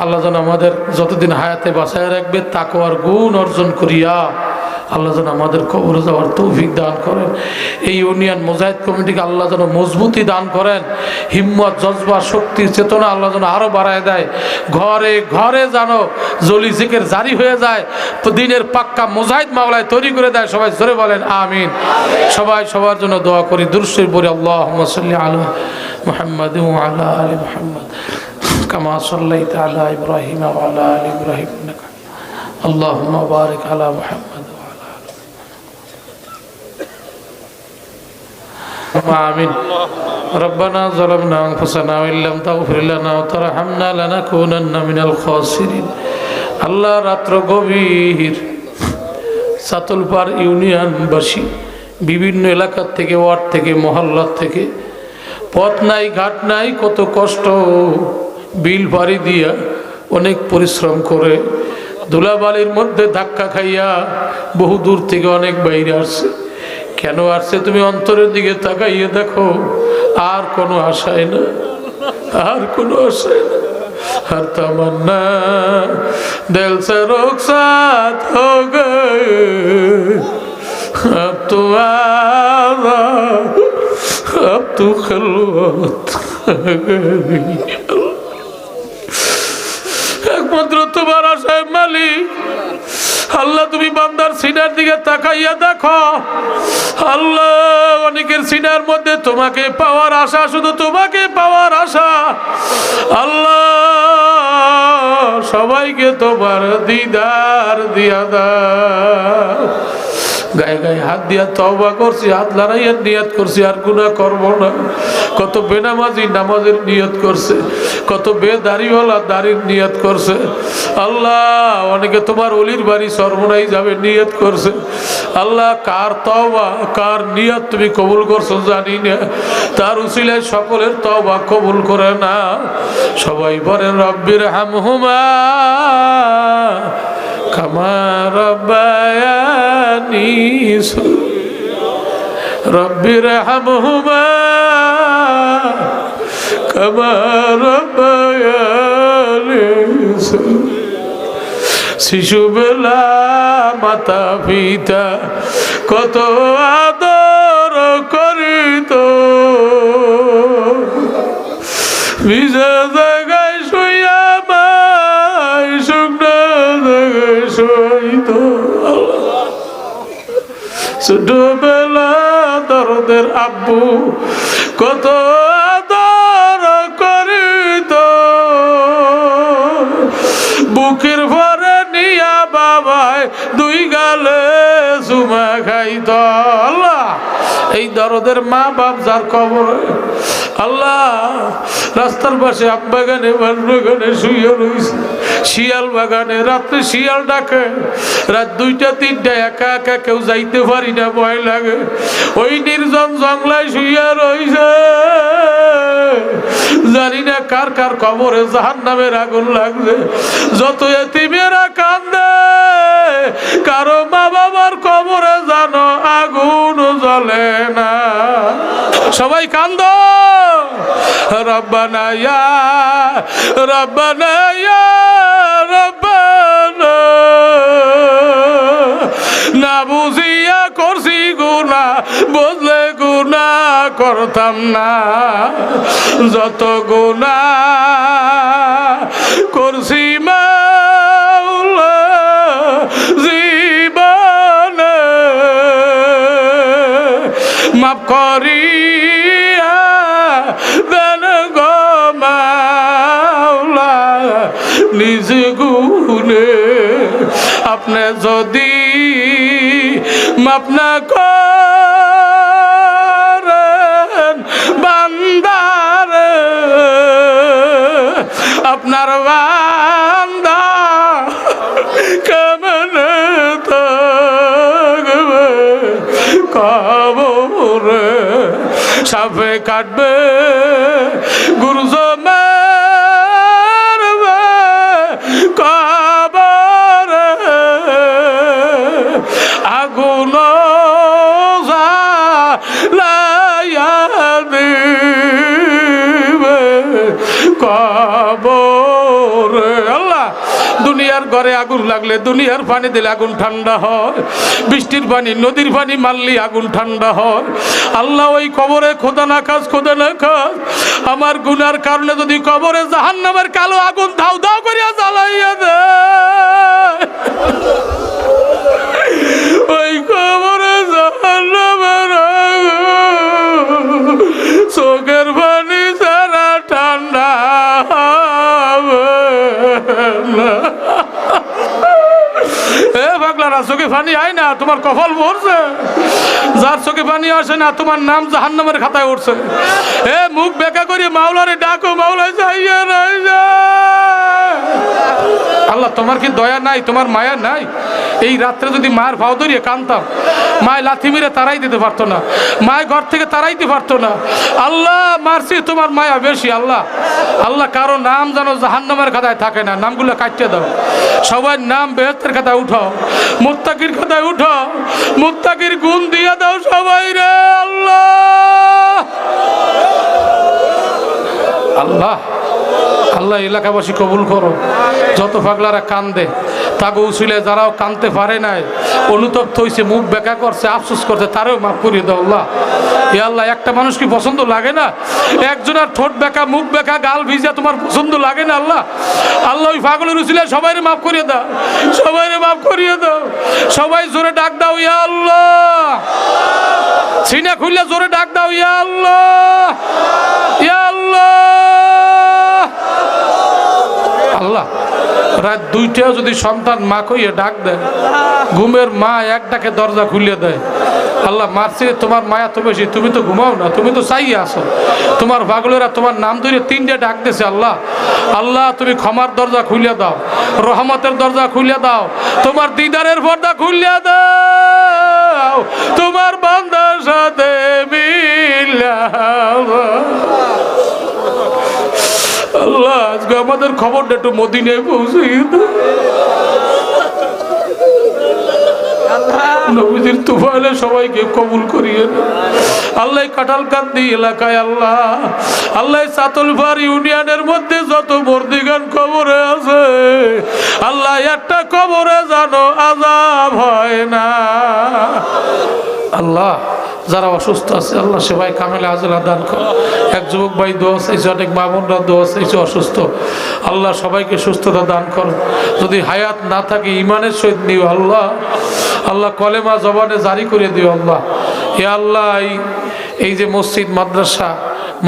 আল্লাহ যেন আমাদের যতদিন হায়াতে বাঁচায় রাখবে, তাকওয়ার গুণ অর্জন করিয়া আল্লাহ যেন আমাদের কবরে যাওয়ার তৌফিক দান করেন। এই ইউনিয়ন মুজাহিদ কমিটিকে আল্লাহ যেন মজবুতি দান করেন, হিম্মত জজবা শক্তি চেতনা আল্লাহ যেন আরও বাড়ায় দেয়। ঘরে ঘরে যেন জলি জিকির জারি হয়ে যায়, দিনের পাক্কা মুজাহিদ মাওলায় তৈরি করে দেয়। সবাই জোরে বলেন আমিন। সবাই সবার জন্য দোয়া করি। দুরূদ শরীফ পড়ি। আল্লাহুম্মা সাল্লি আলা মুহাম্মাদ ওয়া আলা আলি মুহাম্মাদ কামা সাল্লাইতা আলা ইব্রাহিম ওয়া আলা আলি ইব্রাহিম ইন্নাকা আল্লাহুম্মা বারিক আলা মুহাম্মাদ। آمين. ربنا ظلمنا أنفسنا وإن لم تغفر لنا وترحمنا لنكونن من الخاسرين. আল্লাহ রাত্র গভীর চাতলপাড় ইউনিয়নবাসী বিভিন্ন এলাকা থেকে, ওয়ার্ড থেকে, মহল্লা থেকে, পথ নাই ঘাট নাই, কত কষ্ট বিল পাড়ি দিয়া অনেক পরিশ্রম করে ধুলাবালির মধ্যে ধাক্কা খাইয়া বহু দূর থেকে অনেক বাইরে আসছে। কেন আসছে তুমি অন্তরের দিকে তাকাইয়ে দেখো। আর কোনো আশায় না, আর কোনো আশায় না। हर तमन्ना दिल से रुखसत हो गए। अब तो आजा, अब तो खलवत একমাত্র তোমার আশায় মালিক আল্লাহ। তুমি বান্দার সিনার দিকে তাকাইয়া দেখো আল্লাহ, অনেকের সিনার মধ্যে তোমাকে পাওয়ার আশা, শুধু তোমাকে পাওয়ার আশা আল্লাহ। সবাইকে তোমার দিদার দিয়া দাও। গায়ে গায়ে হাত দিয়া তওবা করছি, হাত লড়াইয়ের নিয়ত করছি আর গুনাহ করব না। কত বেনামাজি নামাজের নিয়ত করছে, কত বেদাড়িওয়ালা দাড়ির নিয়ত করছে। আল্লাহ অনেকে তোমার অলির বাড়ি সর্বনাই যাবে নিয়ত করছে। আল্লাহ কার তওবা কার নিয়ত তুমি কবুল করছো জানি না, তার উসিলায় সকলের তওবা কবুল করে না। সবাই বলেন রব্বির হামহুমা কামা রাব্বায়ানি রব্বির হামহুমা কামা রাব্বায়ানি। শিশুবেলা মাতা পিতা কত আদর করিত, ভিজা জায়গায় শুইয়া মাই শুকনো জায়গায় শুইত। ছোটবেলা দরদের আব্বু কত আদর করিত, বুকের ভরে নিয়া বাবায় দুই গালে চুমা খাইত। আল্লাহ এই দরদের মা বাপ যার কবরে, আল্লাহ রাস্তার পাশে আম বাগানে বাগানে শুয়ে রয়েছে, শিয়াল বাগানে রাত্রে শিয়াল ডাকে, রাত 2টা 3টা একা একা কেউ যাইতে পারি না, ভয় লাগে। ওই নির্জন জঙ্গলায় শুয়ে রয়েছে, জানি না কার কার কবরে জাহান্নামের আগুন লাগছে। যত এতিমেরা কান্দে, কারো মা বাবার কবরে জানো আগুন জ্বলে না। সবাই কান্দো রব্বানা ইয়া রব্বানা ইয়া রব্বানা, না বুঝিয়া করছি গুনাহ, বুঝলে গুনাহ করতাম না। যত গুনাহ করছি মাওলা জীবনে, মাফ করিয়া দেন গো মাওলা নিজ গুণে। আপনি যদি মাফ না করেন বান্দারে, আপনার বান্দা কেমনে থাকবে কবরে? সাপে কাটবে, গুরুজ মারবে কবরে, আগুন জ্বালাইয়া দিবে কবরে। আল্লাহ দুনিয়ার ঘরে আগুন লাগলে, দুনিয়ার পানি দিলে আগুন ঠান্ডা হয়, বৃষ্টির পানি নদীর পানি মারলে আগুন ঠান্ডা হয়। আল্লাহ ওই কবরে খোদা না খাস আমার গুনার কারণে যদি কবরে জাহান্নামের কালো আগুন ধাউ ধাউ করিয়া জ্বালাইয়া দেয়, ওই কবরে জাহান্নামের চোখের পানি সারা ঠান্ডা হবে না। এ পাগলারা, চোখে পানি আয় না, তোমার কপাল ভরছে। যার চোখে পানি আসে না, তোমার নাম জাহান্নামের খাতায় উঠছে। এ মুখ বেঁকা করে মাওলারে ডাকো, মাওলা যাইয়া নাই যা। আল্লাহ তোমার কি দয়া নাই, তোমার মায়া নাই? এই রাত্রে যদি মায়ের ভাও ধরিয়ে কানতাম, মায় লাথি মেরে তারাই দিতে পারতো না, মায় ঘর থেকে তারাইতে পারতো না। আল্লাহ মারছি, তোমার মায়া বেশি। আল্লাহ আল্লাহ কারো নাম যেন জাহান্নামের খাতায় থাকে না, নামগুলো কাটিয়ে দাও। সবার নাম বেহেশতের খাতায় উঠাও, মুত্তাকির খাতায় উঠাও, মুত্তাকির গুণ দিয়ে দাও সবাই রে। আল্লাহ আল্লাহ আল্লাহ এলাকাবাসী কবুল করো। যত পাগলারা কান্দে তাকে উচিলে, যারাও কানতে পারে নাই, অনুতপ্ত হয়েছে, মুখ বেঁকা করছে, আফসোস করছে, তারেও মাফ করিয়ে দাও আল্লাহ। এ আল্লাহ একটা মানুষ কি পছন্দ লাগে না? একজনের ঠোঁট বেঁকা, মুখ বেঁকা, গাল ভিজা তোমার পছন্দ লাগে না? আল্লাহ আল্লাহ ওই পাগলের উচিলে সবাইরে মাফ করিয়ে দাও, সবাইরে মাফ করিয়ে দাও। সবাই জোরে ডাক দাও ইয়া আল্লাহ, সিনা খুললে জোরে ডাক দাও ইয়া আল্লাহ, ইয়া আল্লাহ। আল্লাহ রাত 2টায় যদি সন্তান মা কইয়ে ডাক দেয়, ঘুমের মা এক ডাকে দরজা খুলে দেয়, আল্লাহ মারছে তোমার মায়া তো বেশি, তুমি তো ঘুমাও না, তুমি তো চাই আসো, তোমার পাগলেরা তোমার নাম ধরে 3টে ডাক দিয়েছে। আল্লাহ আল্লাহ তুমি ক্ষমার দরজা খুলে দাও, রহমতের দরজা খুলে দাও, তোমার দিদারের পর্দা খুলে দাও, তোমার বান্দার সাথে মিলাও। আল্লাহ আজকে আমাদের খবরটা একটু মদিনায় পৌঁছিয়ে দাও। নবীজির তুফাইলে সবাইকে কবুল করিয়ে দাও। আল্লাহ কাঁঠালকান্দি এলাকায় আল্লাহ আল্লাহ চাতলপার ইউনিয়নের মধ্যে যত বর্দিগান কবরে আছে আল্লাহ একটা কবরে জানো আযাব হয় না। আল্লাহ যারা অসুস্থ আছে আল্লাহ সেবাই কামেলে আজলা দান কর। এক যুবক ভাই দোয়া চাইছে, অনেক মা বোনরা দোয়া চাইছে অসুস্থ, আল্লাহ সবাইকে সুস্থতা দান করো। যদি হায়াত না থাকে ইমানের সহিত নিও আল্লাহ, আল্লাহ কলেমা জবানে জারি করে দিও আল্লাহ। এ আল্লাহ এই যে মসজিদ মাদ্রাসা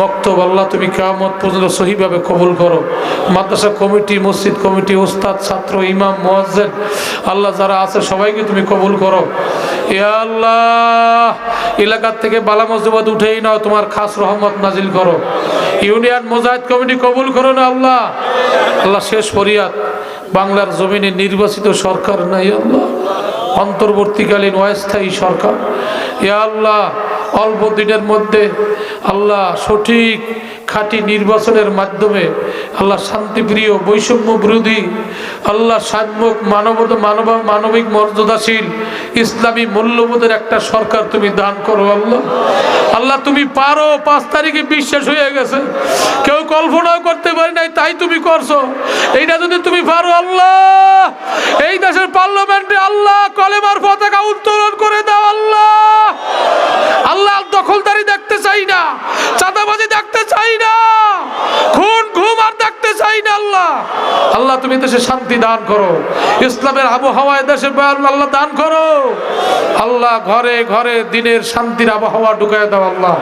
মক্তব আল্লাহ তুমি কিয়ামত পর্যন্ত সহিভাবে কবুল করো। মাদ্রাসা কমিটি, মসজিদ কমিটি, ওস্তাদ, ছাত্র, ইমাম, মুয়াজ্জিন আল্লাহ যারা আছে সবাইকে তুমি কবুল করো। এ আল্লাহ এলাকার থেকে বালা মুসিবত উঠেই নাও, তোমার খাস রহমত নাজিল করো। ইউনিয়ন মুজাহিদ কমিটি কবুল করো না আল্লাহ। আল্লাহ শেষ ফরিয়াদ, বাংলার জমিনে নির্বাচিত সরকার নাই আল্লাহ, অন্তর্বর্তীকালীন অস্থায়ী সরকার। ইয়া আল্লাহ অল্প দিনের মধ্যে আল্লাহ সঠিক খাঁটি নির্বাচনের মাধ্যমে আল্লাহ শান্তিপ্রিয়, বৈষম্য বিরোধী, আল্লাহ সাম্যক, মানবিক মর্যাদাশীল ইসলামী মূল্যবোধের একটা সরকার তুমি দান করো আল্লাহ। আল্লাহ তুমি পারো, 5 তারিখে বিশ্বাস হয়ে গেছে, কেউ কল্পনাও করতে পারে নাই, তাই তুমি করছো। এইটা যদি তুমি পারো আল্লাহ, এই দেশের পার্লামেন্টে আল্লাহ কলেমার পতাকা উত্তোলন করে দাও আল্লাহ। আল্লাহ দখলদারি দেখতে চাই না, চাঁদাবাজি দেখতে চাই না, খুন ঘুম আর দেখতে চাই না আল্লাহ। আল্লাহ তুমি দেশে শান্তি দান করো, ইসলামের আবহাওয়ায় দেশে আল্লাহ দান করো আল্লাহ। ঘরে ঘরে দিনের শান্তির আবহাওয়া ঢুকায় দাও আল্লাহ।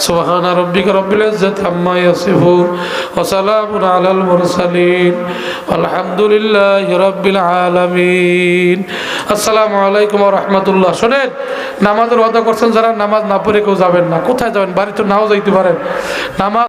সুবহানা রাব্বিকা রাব্বিল ইজ্জাতি আম্মা ইয়াসিফুন ওয়া সালামুন আলাল মুরসালিন আলহামদুলিল্লাহি রাব্বিল আলামিন। আসসালামু আলাইকুম ওয়া রাহমাতুল্লাহ। শুনেন, নামাজের ওয়াদা করছেন যারা, নামাজ না পড়ে কেউ যাবেন না। কোথায় যাবেন? বাড়ি তো নাও যাইতে পারেন। নামাজ